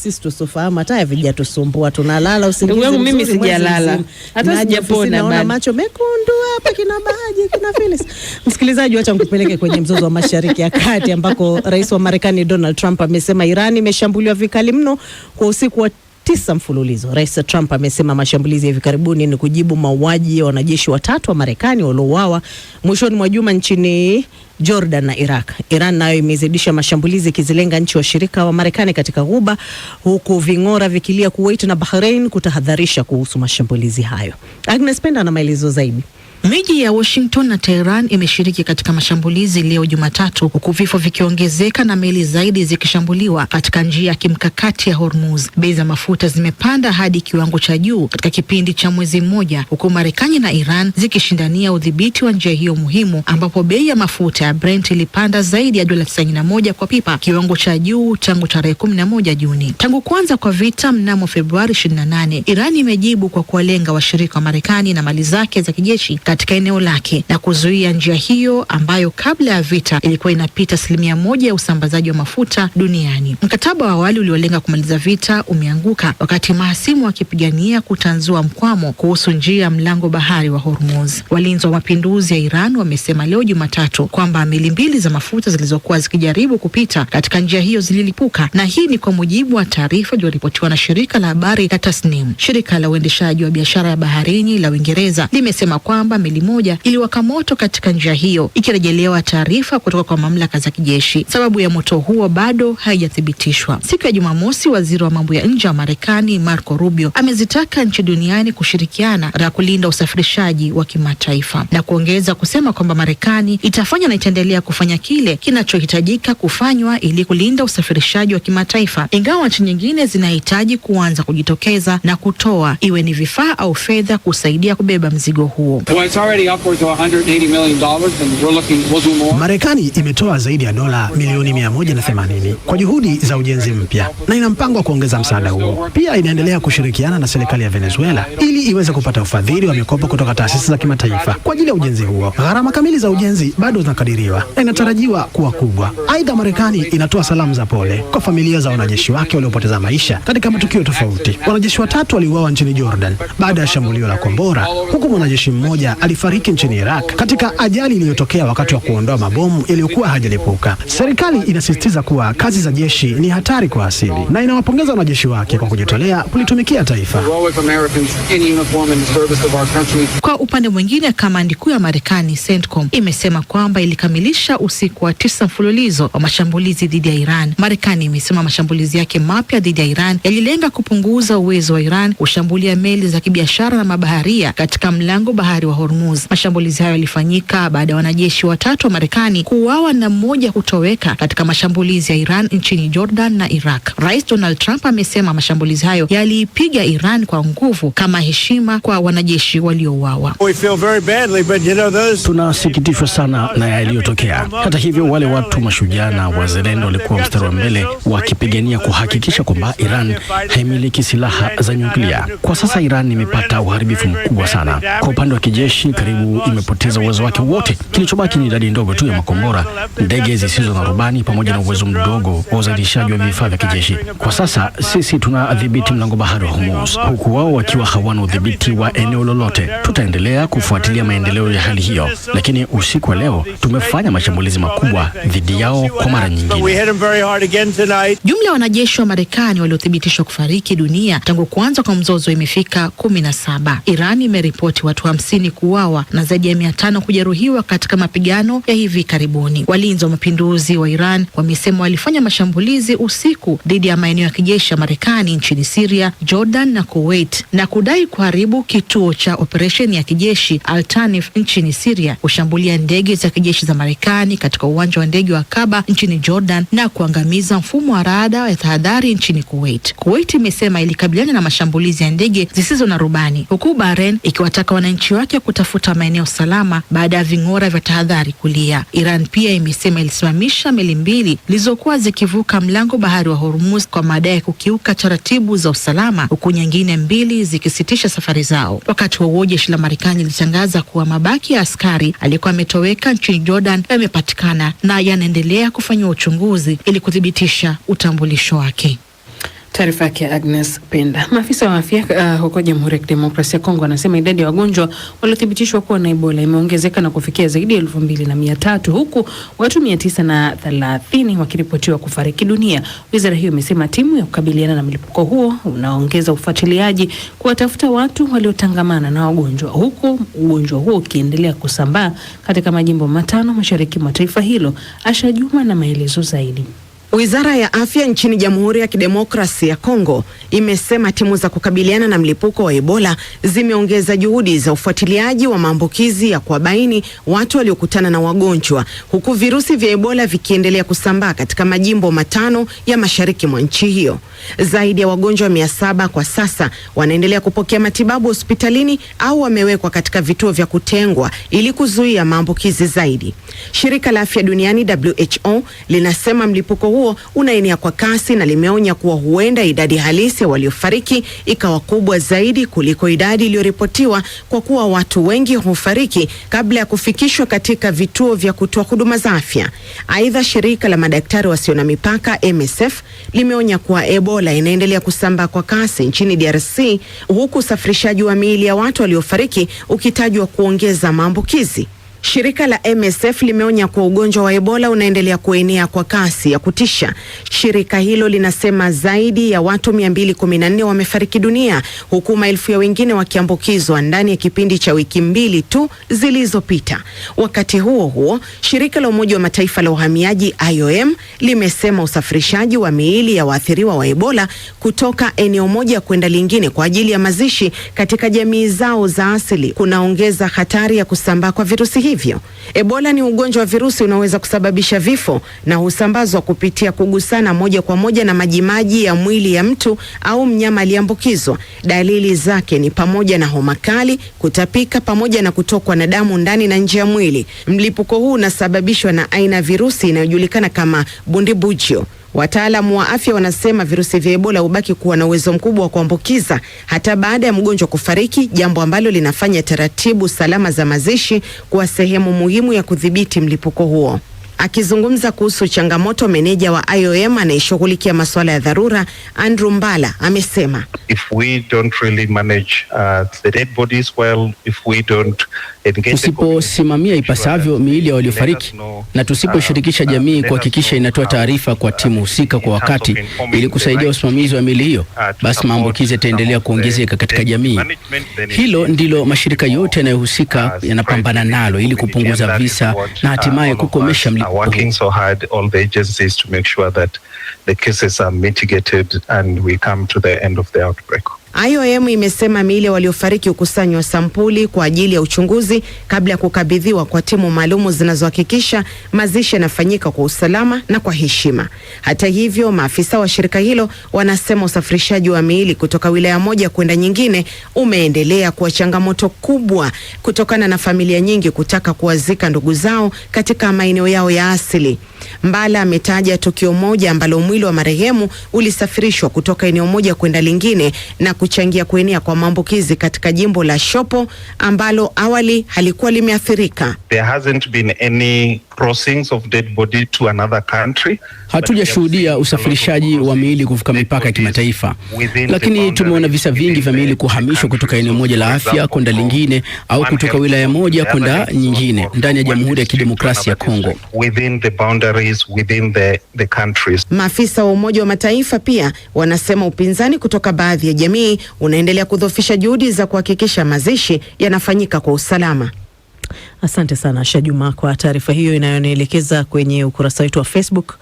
Sisi tusofahamu hata havijatusumbua. Tunalala usingizi. Ndugu yangu mimi sijalala. Hata sijapona bado. Macho mekundu hapa kina Bahaji, kina Phyllis. Msikilizaji, acha nikupeleke kwenye mzozo wa Mashariki ya Kati ambako Rais wa Marekani Donald Trump amesema Iran imeshambuliwa vikali mno kwa usiku wa 9 mfululizo. Rais Trump amesema mashambulizi ya hivi karibuni ni kujibu mauaji ya wanajeshi 3 wa Marekani waliouawa mwishoni mwa juma nchini Jordan na Iraq. Iran nayo imezidisha mashambulizi ikizilenga nchi washirika wa Marekani katika Ghuba, huku ving'ora vikilia Kuwait na Bahrain kutahadharisha kuhusu mashambulizi hayo. Agnes Penda na maelezo zaidi. Miji ya Washington na Tehran imeshiriki katika mashambulizi leo Jumatatu, huku vifo vikiongezeka na meli zaidi zikishambuliwa katika njia ya kimkakati ya Hormuz. Bei za mafuta zimepanda hadi kiwango cha juu katika kipindi cha mwezi mmoja, huku Marekani na Iran zikishindania udhibiti wa njia hiyo muhimu, ambapo bei ya mafuta ya Brent ilipanda zaidi ya dola 91 kwa pipa, kiwango cha juu tangu tarehe 11 Juni. Tangu kuanza kwa vita mnamo Februari 28, Iran imejibu kwa kuwalenga washirika wa Marekani na mali zake za kijeshi katika eneo lake na kuzuia njia hiyo ambayo kabla ya vita ilikuwa inapita 1% ya usambazaji wa mafuta duniani. Mkataba wa awali uliolenga kumaliza vita umeanguka wakati mahasimu wakipigania kutanzua mkwamo kuhusu njia ya mlango bahari wa Hormuz. Walinzi wa mapinduzi ya Iran wamesema leo Jumatatu kwamba meli 2 za mafuta zilizokuwa zikijaribu kupita katika njia hiyo zililipuka, na hii ni kwa mujibu wa taarifa iliyoripotiwa na shirika la habari la Tasnim. Shirika la uendeshaji wa biashara ya baharini la Uingereza limesema kwamba meli moja iliwaka moto katika njia hiyo, ikirejelewa taarifa kutoka kwa mamlaka za kijeshi. Sababu ya moto huo bado haijathibitishwa. Siku ya Jumamosi, waziri wa mambo ya nje wa Marekani Marco Rubio amezitaka nchi duniani kushirikiana na kulinda usafirishaji wa kimataifa na kuongeza kusema kwamba Marekani itafanya na itaendelea kufanya kile kinachohitajika kufanywa ili kulinda usafirishaji wa kimataifa, ingawa nchi nyingine zinahitaji kuanza kujitokeza na kutoa iwe ni vifaa au fedha kusaidia kubeba mzigo huo. Marekani imetoa zaidi ya dola milioni 180 kwa juhudi za ujenzi mpya na ina mpango wa kuongeza msaada huo. Pia inaendelea kushirikiana na serikali ya Venezuela ili iweze kupata ufadhili wa mikopo kutoka taasisi za kimataifa kwa ajili ya ujenzi huo. Gharama kamili za ujenzi bado zinakadiriwa na inatarajiwa kuwa kubwa. Aidha, Marekani inatoa salamu za pole kwa familia za wanajeshi wake waliopoteza maisha katika matukio tofauti. Wanajeshi 3 waliuawa nchini Jordan baada ya shambulio la kombora, huku mwanajeshi mmoja pia alifariki nchini Iraq katika ajali iliyotokea wakati wa kuondoa mabomu yaliyokuwa hajalipuka. Serikali inasisitiza kuwa kazi za jeshi ni hatari kwa asili na inawapongeza wanajeshi wake kwa kujitolea kulitumikia taifa. Kwa upande mwingine, kamandi kuu ya Marekani CENTCOM imesema kwamba ilikamilisha usiku wa 9 mfululizo wa mashambulizi dhidi ya Iran. Marekani imesema mashambulizi yake mapya dhidi ya Iran yalilenga kupunguza uwezo wa Iran kushambulia meli za kibiashara na mabaharia katika mlango bahari wa Hormuz. Mashambulizi hayo yalifanyika baada ya wanajeshi 3 wa Marekani kuuawa na mmoja kutoweka katika mashambulizi ya Iran nchini Jordan na Iraq. Rais Donald Trump amesema mashambulizi hayo yaliipiga Iran kwa nguvu kama heshima kwa wanajeshi waliouawa. Tunasikitishwa sana na yaliyotokea. Hata hivyo, wale watu mashujaa na wazalendo walikuwa mstari wa mbele wakipigania kuhakikisha kwamba Iran haimiliki silaha za nyuklia. Kwa sasa Iran imepata uharibifu mkubwa sana. Kwa upande wa kijeshi, karibu imepoteza uwezo wake wote. Kilichobaki ni idadi ndogo tu ya makombora, ndege zisizo na rubani pamoja na uwezo mdogo wa uzalishaji wa vifaa vya kijeshi. Kwa sasa sisi tunadhibiti mlango bahari wa Hormuz, huku wao wakiwa hawana udhibiti wa eneo lolote. Tutaendelea kufuatilia maendeleo ya hali hiyo, lakini usiku wa leo tumefanya mashambulizi makubwa dhidi yao kwa mara nyingine. Jumla ya wanajeshi wa Marekani waliothibitishwa kufariki dunia tangu kuanza kwa mzozo imefika 17. Iran imeripoti watu 50 kuuawa na zaidi ya 500 kujeruhiwa katika mapigano ya hivi karibuni. Walinzi wa mapinduzi wa Iran wamesema walifanya mashambulizi usiku dhidi ya maeneo ya kijeshi ya Marekani nchini Syria, Jordan na Kuwait na kudai kuharibu kituo cha operesheni ya kijeshi Al-Tanif nchini Syria, kushambulia ndege za kijeshi za Marekani katika uwanja wa ndege wa Kaaba nchini Jordan na kuangamiza mfumo wa rada ya tahadhari nchini Kuwait. Kuwait imesema ilikabiliana na mashambulizi ya ndege zisizo na rubani, huku Bahrain ikiwataka wananchi wake kutafuta maeneo salama baada ya ving'ora vya tahadhari kulia. Iran pia imesema ilisimamisha meli 2 zilizokuwa zikivuka mlango bahari wa Hormuz kwa madai ya kukiuka taratibu za usalama, huku nyingine 2 zikisitisha safari zao. Wakati huo jeshi la Marekani lilitangaza kuwa mabaki ya askari aliyekuwa ametoweka nchini Jordan yamepatikana na yanaendelea kufanywa uchunguzi ili kuthibitisha utambulisho wake. Taarifa yake Agnes Penda. Maafisa wa afya huko Jamhuri ya Kidemokrasia ya Kongo wanasema idadi ya wagonjwa waliothibitishwa kuwa na Ebola imeongezeka na kufikia zaidi ya 2,300 huku watu 930 wakiripotiwa kufariki dunia. Wizara hiyo imesema timu ya kukabiliana na mlipuko huo unaongeza ufuatiliaji kuwatafuta watu waliotangamana na wagonjwa, huku ugonjwa huo ukiendelea kusambaa katika majimbo 5 mashariki mwa taifa hilo. Asha Juma na maelezo zaidi. Wizara ya Afya nchini Jamhuri ya Kidemokrasia ya Kongo imesema timu za kukabiliana na mlipuko wa Ebola zimeongeza juhudi za ufuatiliaji wa maambukizi ya kuwabaini watu waliokutana na wagonjwa, huku virusi vya Ebola vikiendelea kusambaa katika majimbo 5 ya mashariki mwa nchi hiyo. Zaidi ya wagonjwa 700 kwa sasa wanaendelea kupokea matibabu hospitalini au wamewekwa katika vituo vya kutengwa ili kuzuia maambukizi zaidi. Shirika la Afya Duniani WHO linasema mlipuko huo unaenea kwa kasi na limeonya kuwa huenda idadi halisi ya waliofariki ikawa kubwa zaidi kuliko idadi iliyoripotiwa, kwa kuwa watu wengi hufariki kabla ya kufikishwa katika vituo vya kutoa huduma za afya. Aidha, shirika la madaktari wasio na mipaka MSF limeonya kuwa Ebola inaendelea kusambaa kwa kasi nchini DRC, huku usafirishaji wa miili ya watu waliofariki ukitajwa kuongeza maambukizi. Shirika la MSF limeonya kuwa ugonjwa wa Ebola unaendelea kuenea kwa kasi ya kutisha. Shirika hilo linasema zaidi ya watu 214 wamefariki dunia, huku maelfu ya wengine wakiambukizwa ndani ya kipindi cha wiki 2 tu zilizopita. Wakati huo huo, shirika la Umoja wa Mataifa la uhamiaji IOM limesema usafirishaji wa miili ya waathiriwa wa Ebola kutoka eneo moja kwenda lingine kwa ajili ya mazishi katika jamii zao za asili kunaongeza hatari ya kusambaa kwa virusi hivyo. Ebola ni ugonjwa wa virusi unaoweza kusababisha vifo na husambazwa kupitia kugusana moja kwa moja na majimaji ya mwili ya mtu au mnyama aliyeambukizwa. Dalili zake ni pamoja na homa kali, kutapika pamoja na kutokwa na damu ndani na nje ya mwili. Mlipuko huu unasababishwa na aina virusi inayojulikana kama Bundibugyo. Wataalamu wa afya wanasema virusi vya Ebola hubaki kuwa na uwezo mkubwa wa kuambukiza hata baada ya mgonjwa kufariki, jambo ambalo linafanya taratibu salama za mazishi kuwa sehemu muhimu ya kudhibiti mlipuko huo. Akizungumza kuhusu changamoto, meneja wa IOM anayeshughulikia masuala ya dharura Andrew Mbala amesema, if we don't really manage the dead bodies well, if we don't tusiposimamia ipasavyo miili ya waliofariki na tusiposhirikisha jamii kuhakikisha inatoa taarifa kwa timu husika kwa wakati ili kusaidia usimamizi wa miili hiyo, basi maambukizi yataendelea kuongezeka katika jamii. Hilo ndilo mashirika yote yanayohusika yanapambana nalo ili kupunguza visa na hatimaye kukomesha mlipuko. The cases are mitigated and we come to the end of the outbreak. IOM imesema miili waliofariki hukusanywa sampuli kwa ajili ya uchunguzi kabla ya kukabidhiwa kwa timu maalumu zinazohakikisha mazishi yanafanyika kwa usalama na kwa heshima. Hata hivyo, maafisa wa shirika hilo wanasema usafirishaji wa miili kutoka wilaya moja kwenda nyingine umeendelea kuwa changamoto kubwa kutokana na familia nyingi kutaka kuwazika ndugu zao katika maeneo yao ya asili. Mbala ametaja tukio moja ambalo mwili wa marehemu ulisafirishwa kutoka eneo moja kwenda lingine na kuchangia kuenea kwa maambukizi katika jimbo la Shopo ambalo awali halikuwa limeathirika. There hasn't been any crossings of dead body to another country. Hatujashuhudia usafirishaji wa miili kuvuka mipaka ya kimataifa, lakini tumeona visa vingi vya miili kuhamishwa kutoka eneo moja la afya kwenda lingine au kutoka wilaya moja kwenda nyingine ndani ya Jamhuri ya Kidemokrasia ya Kongo. Maafisa wa Umoja wa Mataifa pia wanasema upinzani kutoka baadhi ya jamii unaendelea kudhoofisha juhudi za kuhakikisha mazishi yanafanyika kwa usalama. Asante sana Shajuma kwa taarifa hiyo inayonielekeza kwenye ukurasa wetu wa Facebook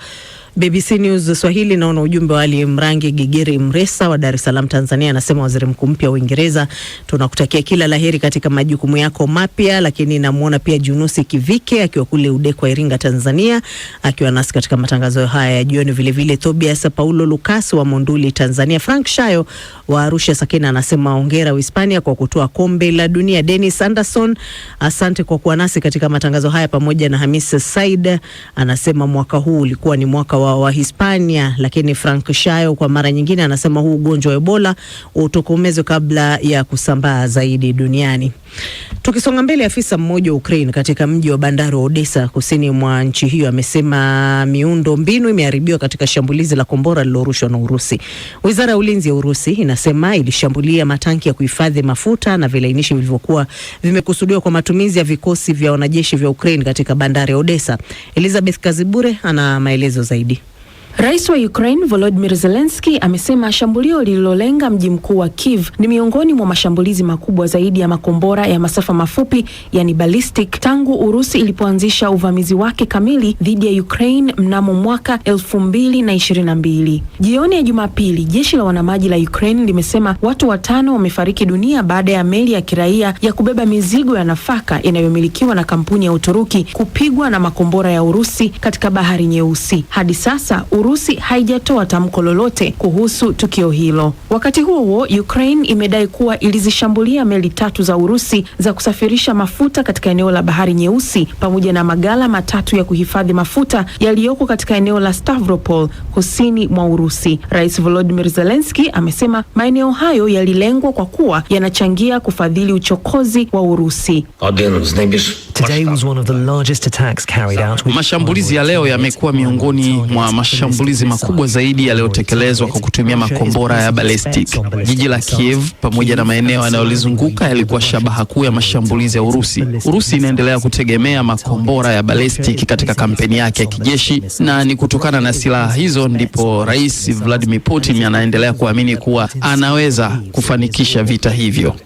BBC News Swahili. Naona ujumbe wa Ali Mrangi Gigiri Mresa wa Dar es Salaam Tanzania, anasema waziri mkuu mpya wa Uingereza, tunakutakia kila laheri katika majukumu yako mapya. Lakini namuona pia Junusi Kivike akiwa kule Udekwa Iringa Tanzania akiwa nasi katika matangazo haya ya jioni. Vile vile Tobias Paulo Lucas wa Monduli Tanzania. Frank Shayo wa Arusha Sakina anasema hongera Uhispania kwa kutoa kombe la dunia. Dennis Anderson, asante kwa kuwa nasi katika matangazo haya, pamoja na Hamis Said anasema mwaka huu ulikuwa ni mwaka wa Hispania. Lakini Frank Shayo kwa mara nyingine anasema huu ugonjwa wa Ebola utokomezwe kabla ya kusambaa zaidi duniani. Tukisonga mbele, afisa mmoja wa Ukraine katika mji wa bandari wa Odessa kusini mwa nchi hiyo amesema miundo mbinu imeharibiwa katika shambulizi la kombora lilorushwa na Urusi. Wizara ya Ulinzi ya Urusi inasema ilishambulia matanki ya kuhifadhi mafuta na vilainishi vilivyokuwa vimekusudiwa kwa matumizi ya vikosi vya wanajeshi vya Ukraine katika bandari ya Odessa. Elizabeth Kazibure ana maelezo zaidi. Rais wa Ukraine Volodymyr Zelensky amesema shambulio lililolenga mji mkuu wa Kiev ni miongoni mwa mashambulizi makubwa zaidi ya makombora ya masafa mafupi, yani ballistic, tangu Urusi ilipoanzisha uvamizi wake kamili dhidi ya Ukraine mnamo mwaka 2022. Jioni ya Jumapili, jeshi la wanamaji la Ukraine limesema watu 5 wamefariki dunia baada ya meli ya kiraia ya kubeba mizigo ya nafaka inayomilikiwa na kampuni ya Uturuki kupigwa na makombora ya Urusi katika Bahari Nyeusi. Hadi sasa Urusi haijatoa tamko lolote kuhusu tukio hilo. Wakati huo huo, Ukraine imedai kuwa ilizishambulia meli 3 za Urusi za kusafirisha mafuta katika eneo la Bahari Nyeusi pamoja na magala 3 ya kuhifadhi mafuta yaliyoko katika eneo la Stavropol kusini mwa Urusi. Rais Volodymyr Zelensky amesema maeneo hayo yalilengwa kwa kuwa yanachangia kufadhili uchokozi wa Urusi. Mashambulizi ya leo yamekuwa miongoni mwa mashambulizi makubwa zaidi yaliyotekelezwa kwa kutumia makombora ya ballistic. Jiji la Kiev pamoja na maeneo yanayolizunguka yalikuwa shabaha kuu ya mashambulizi ya Urusi. Urusi inaendelea kutegemea makombora ya ballistic katika kampeni yake ya kijeshi, na ni kutokana na silaha hizo ndipo Rais Vladimir Putin anaendelea kuamini kuwa anaweza kufanikisha vita hivyo.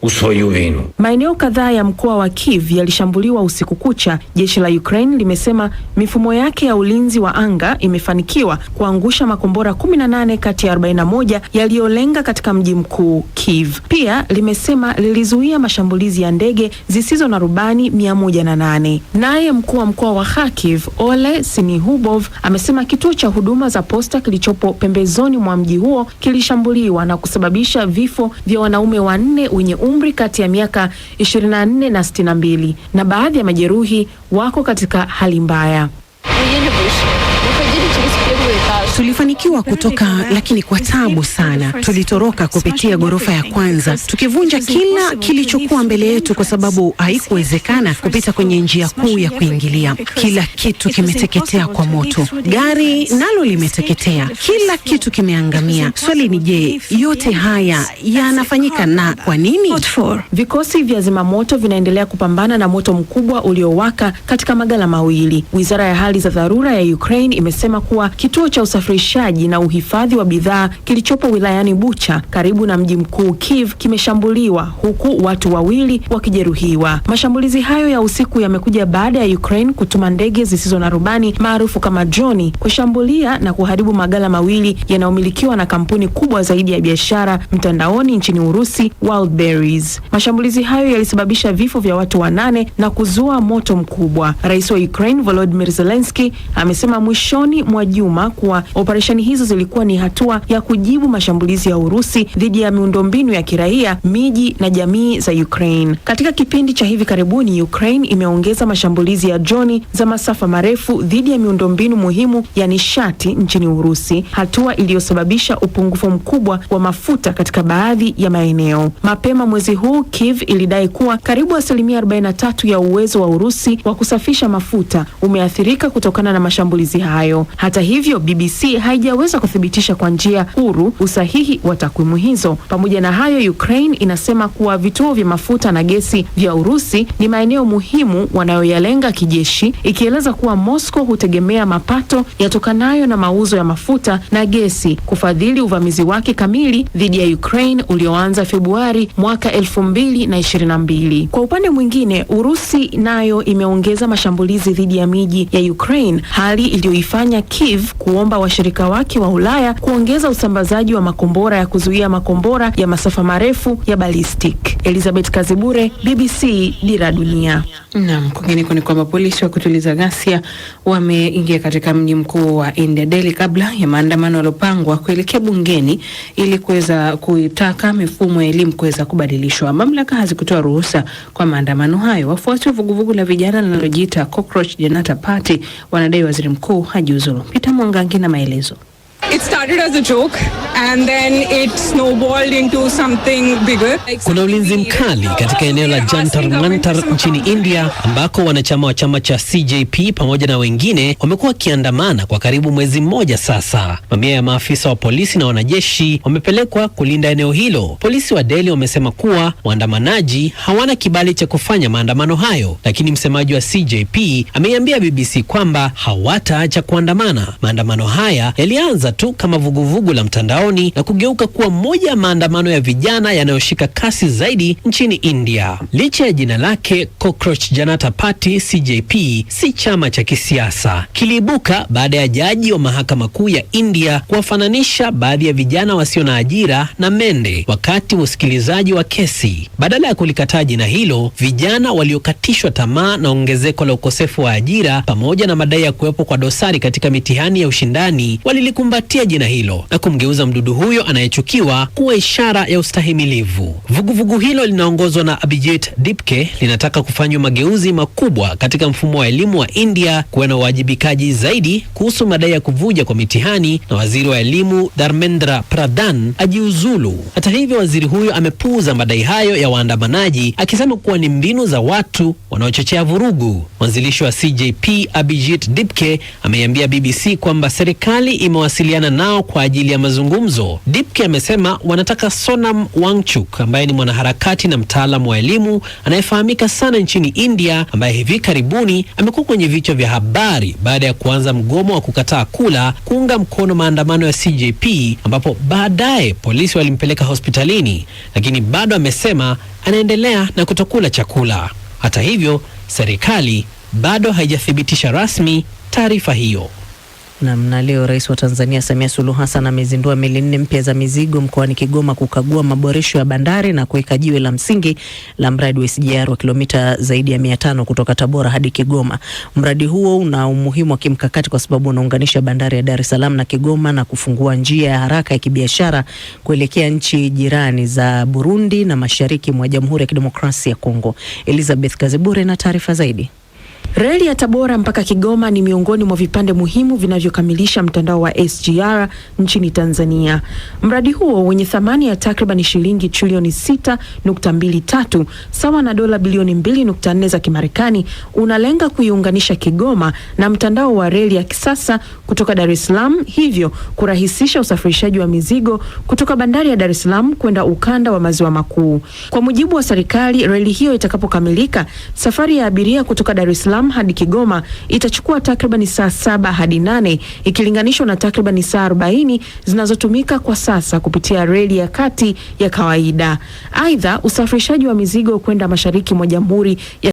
Maeneo kadhaa ya mkoa wa Kiev yalishambuliwa usiku kucha. Jeshi la Ukraine limesema mifumo yake ya ulinzi wa anga imefanikiwa kuangusha makombora 18 kati ya 41 yaliyolenga katika mji mkuu Kiev. Pia limesema lilizuia mashambulizi ya ndege zisizo na rubani 108. Naye mkuu wa mkoa wa Kharkiv Ole Sinihubov amesema kituo cha huduma za posta kilichopo pembezoni mwa mji huo kilishambuliwa na kusababisha vifo vya wanaume 4 wenye umri kati ya miaka 24 na 62 na baadhi ya majeruhi wako katika hali mbaya. Tulifanikiwa kutoka, lakini kwa tabu sana. Tulitoroka kupitia ghorofa ya kwanza, tukivunja kila kilichokuwa mbele yetu kwa sababu haikuwezekana kupita kwenye njia kuu ya kuingilia. Kila kitu kimeteketea kwa moto. Gari nalo limeteketea. Kila kitu kimeangamia. Swali ni je, yote haya yanafanyika na kwa nini? Vikosi vya zimamoto vinaendelea kupambana na moto mkubwa uliowaka katika magala mawili. Wizara ya hali za dharura ya Ukraine imesema kuwa kituo cha usafirishaji na uhifadhi wa bidhaa kilichopo wilayani Bucha karibu na mji mkuu Kiev kimeshambuliwa huku watu wawili wakijeruhiwa. Mashambulizi hayo ya usiku yamekuja baada ya Ukraine kutuma ndege zisizo na rubani maarufu kama droni kushambulia na kuharibu magala mawili yanayomilikiwa na kampuni kubwa zaidi ya biashara mtandaoni nchini Urusi, Wildberries. Mashambulizi hayo yalisababisha vifo vya watu 8 na kuzua moto mkubwa. Rais wa Ukraine Volodymyr Zelensky amesema mwishoni mwa juma kuwa operesheni hizo zilikuwa ni hatua ya kujibu mashambulizi ya Urusi dhidi ya miundombinu ya kiraia, miji na jamii za Ukraine. Katika kipindi cha hivi karibuni, Ukraine imeongeza mashambulizi ya droni za masafa marefu dhidi ya miundombinu muhimu ya nishati nchini Urusi, hatua iliyosababisha upungufu mkubwa wa mafuta katika baadhi ya maeneo. Mapema mwezi huu, Kiev ilidai kuwa karibu 43% ya uwezo wa Urusi wa kusafisha mafuta umeathirika kutokana na mashambulizi hayo. Hata hivyo, BBC haijaweza kuthibitisha kwa njia huru usahihi wa takwimu hizo. Pamoja na hayo, Ukraine inasema kuwa vituo vya mafuta na gesi vya Urusi ni maeneo muhimu wanayoyalenga kijeshi, ikieleza kuwa Moscow hutegemea mapato yatokanayo na mauzo ya mafuta na gesi kufadhili uvamizi wake kamili dhidi ya Ukraine ulioanza Februari mwaka 2022. Kwa upande mwingine, Urusi nayo imeongeza mashambulizi dhidi ya miji ya Ukraine, hali iliyoifanya Kiev kuomba washirika wake wa Ulaya kuongeza usambazaji wa makombora ya kuzuia makombora ya masafa marefu ya ballistic. Elizabeth Kazibure, BBC, Dira Dunia. Naam, kwingineko ni kwamba polisi wa kutuliza ghasia wameingia katika mji mkuu wa India, Delhi, kabla ya maandamano yaliyopangwa kuelekea bungeni ili kuweza kuitaka mifumo ya elimu kuweza kubadilishwa. Mamlaka hazikutoa ruhusa kwa maandamano hayo. Wafuasi wa vuguvugu la vijana linalojiita Cockroach Janata Party wanadai waziri mkuu hajiuzulu. Peter Mwangangi na maelezo. It started as a joke and then it snowballed into something bigger. Kuna ulinzi mkali katika eneo la Jantar Mantar nchini India ambako wanachama wa chama cha CJP pamoja na wengine wamekuwa wakiandamana kwa karibu mwezi mmoja sasa. Mamia ya maafisa wa polisi na wanajeshi wamepelekwa kulinda eneo hilo. Polisi wa Delhi wamesema kuwa waandamanaji hawana kibali cha kufanya maandamano hayo, lakini msemaji wa CJP ameiambia BBC kwamba hawataacha kuandamana. Maandamano haya yalianza tu kama vuguvugu la mtandaoni na kugeuka kuwa moja ya maandamano ya vijana yanayoshika kasi zaidi nchini India. Licha ya jina lake Cockroach Janata Party, CJP si chama cha kisiasa. Kiliibuka baada ya jaji wa mahakama kuu ya India kuwafananisha baadhi ya vijana wasio na ajira na mende wakati wa usikilizaji wa kesi. Badala ya kulikataa jina hilo, vijana waliokatishwa tamaa na ongezeko la ukosefu wa ajira pamoja na madai ya kuwepo kwa dosari katika mitihani ya ushindani walilikumbatia jina hilo na kumgeuza mdudu huyo anayechukiwa kuwa ishara ya ustahimilivu. Vuguvugu hilo linaongozwa na Abhijit Dipke linataka kufanywa mageuzi makubwa katika mfumo wa elimu wa India, kuwa na uwajibikaji zaidi kuhusu madai ya kuvuja kwa mitihani na waziri wa elimu Dharmendra Pradhan ajiuzulu. Hata hivyo, waziri huyo amepuuza madai hayo ya waandamanaji akisema kuwa ni mbinu za watu wanaochochea vurugu. Mwanzilishi wa CJP Abhijit Dipke ameiambia BBC kwamba serikali imewasiliana nao kwa ajili ya mazungumzo. Dipke amesema wanataka Sonam Wangchuk ambaye ni mwanaharakati na mtaalamu wa elimu anayefahamika sana nchini India, ambaye hivi karibuni amekuwa kwenye vichwa vya habari baada ya kuanza mgomo wa kukataa kula kuunga mkono maandamano ya CJP, ambapo baadaye polisi walimpeleka hospitalini, lakini bado amesema anaendelea na kutokula chakula. Hata hivyo, serikali bado haijathibitisha rasmi taarifa hiyo. Na leo Rais wa Tanzania Samia Suluhu Hassan amezindua meli 4 mpya za mizigo mkoani Kigoma kukagua maboresho ya bandari na kuweka jiwe la msingi la mradi wa SGR wa kilomita zaidi ya 500 kutoka Tabora hadi Kigoma. Mradi huo una umuhimu wa kimkakati kwa sababu unaunganisha bandari ya Dar es Salaam na Kigoma na kufungua njia ya haraka ya kibiashara kuelekea nchi jirani za Burundi na mashariki mwa Jamhuri ya Kidemokrasia ya Kongo. Elizabeth Kazibure na taarifa zaidi. Reli ya Tabora mpaka Kigoma ni miongoni mwa vipande muhimu vinavyokamilisha mtandao wa SGR nchini Tanzania. Mradi huo wenye thamani ya takriban shilingi trilioni 6.23 sawa na dola bilioni 2.4 za Kimarekani unalenga kuiunganisha Kigoma na mtandao wa reli ya kisasa kutoka Dar es Salaam, hivyo kurahisisha usafirishaji wa mizigo kutoka bandari ya Dar es Salaam kwenda ukanda wa maziwa makuu. Kwa mujibu wa serikali, reli hiyo itakapokamilika, safari ya abiria kutoka Dar es Salaam hadi Kigoma itachukua takriban saa 7 hadi 8 ikilinganishwa na takriban saa 40 zinazotumika kwa sasa kupitia reli ya kati ya kawaida. Aidha, usafirishaji wa mizigo kwenda mashariki mwa Jamhuri ya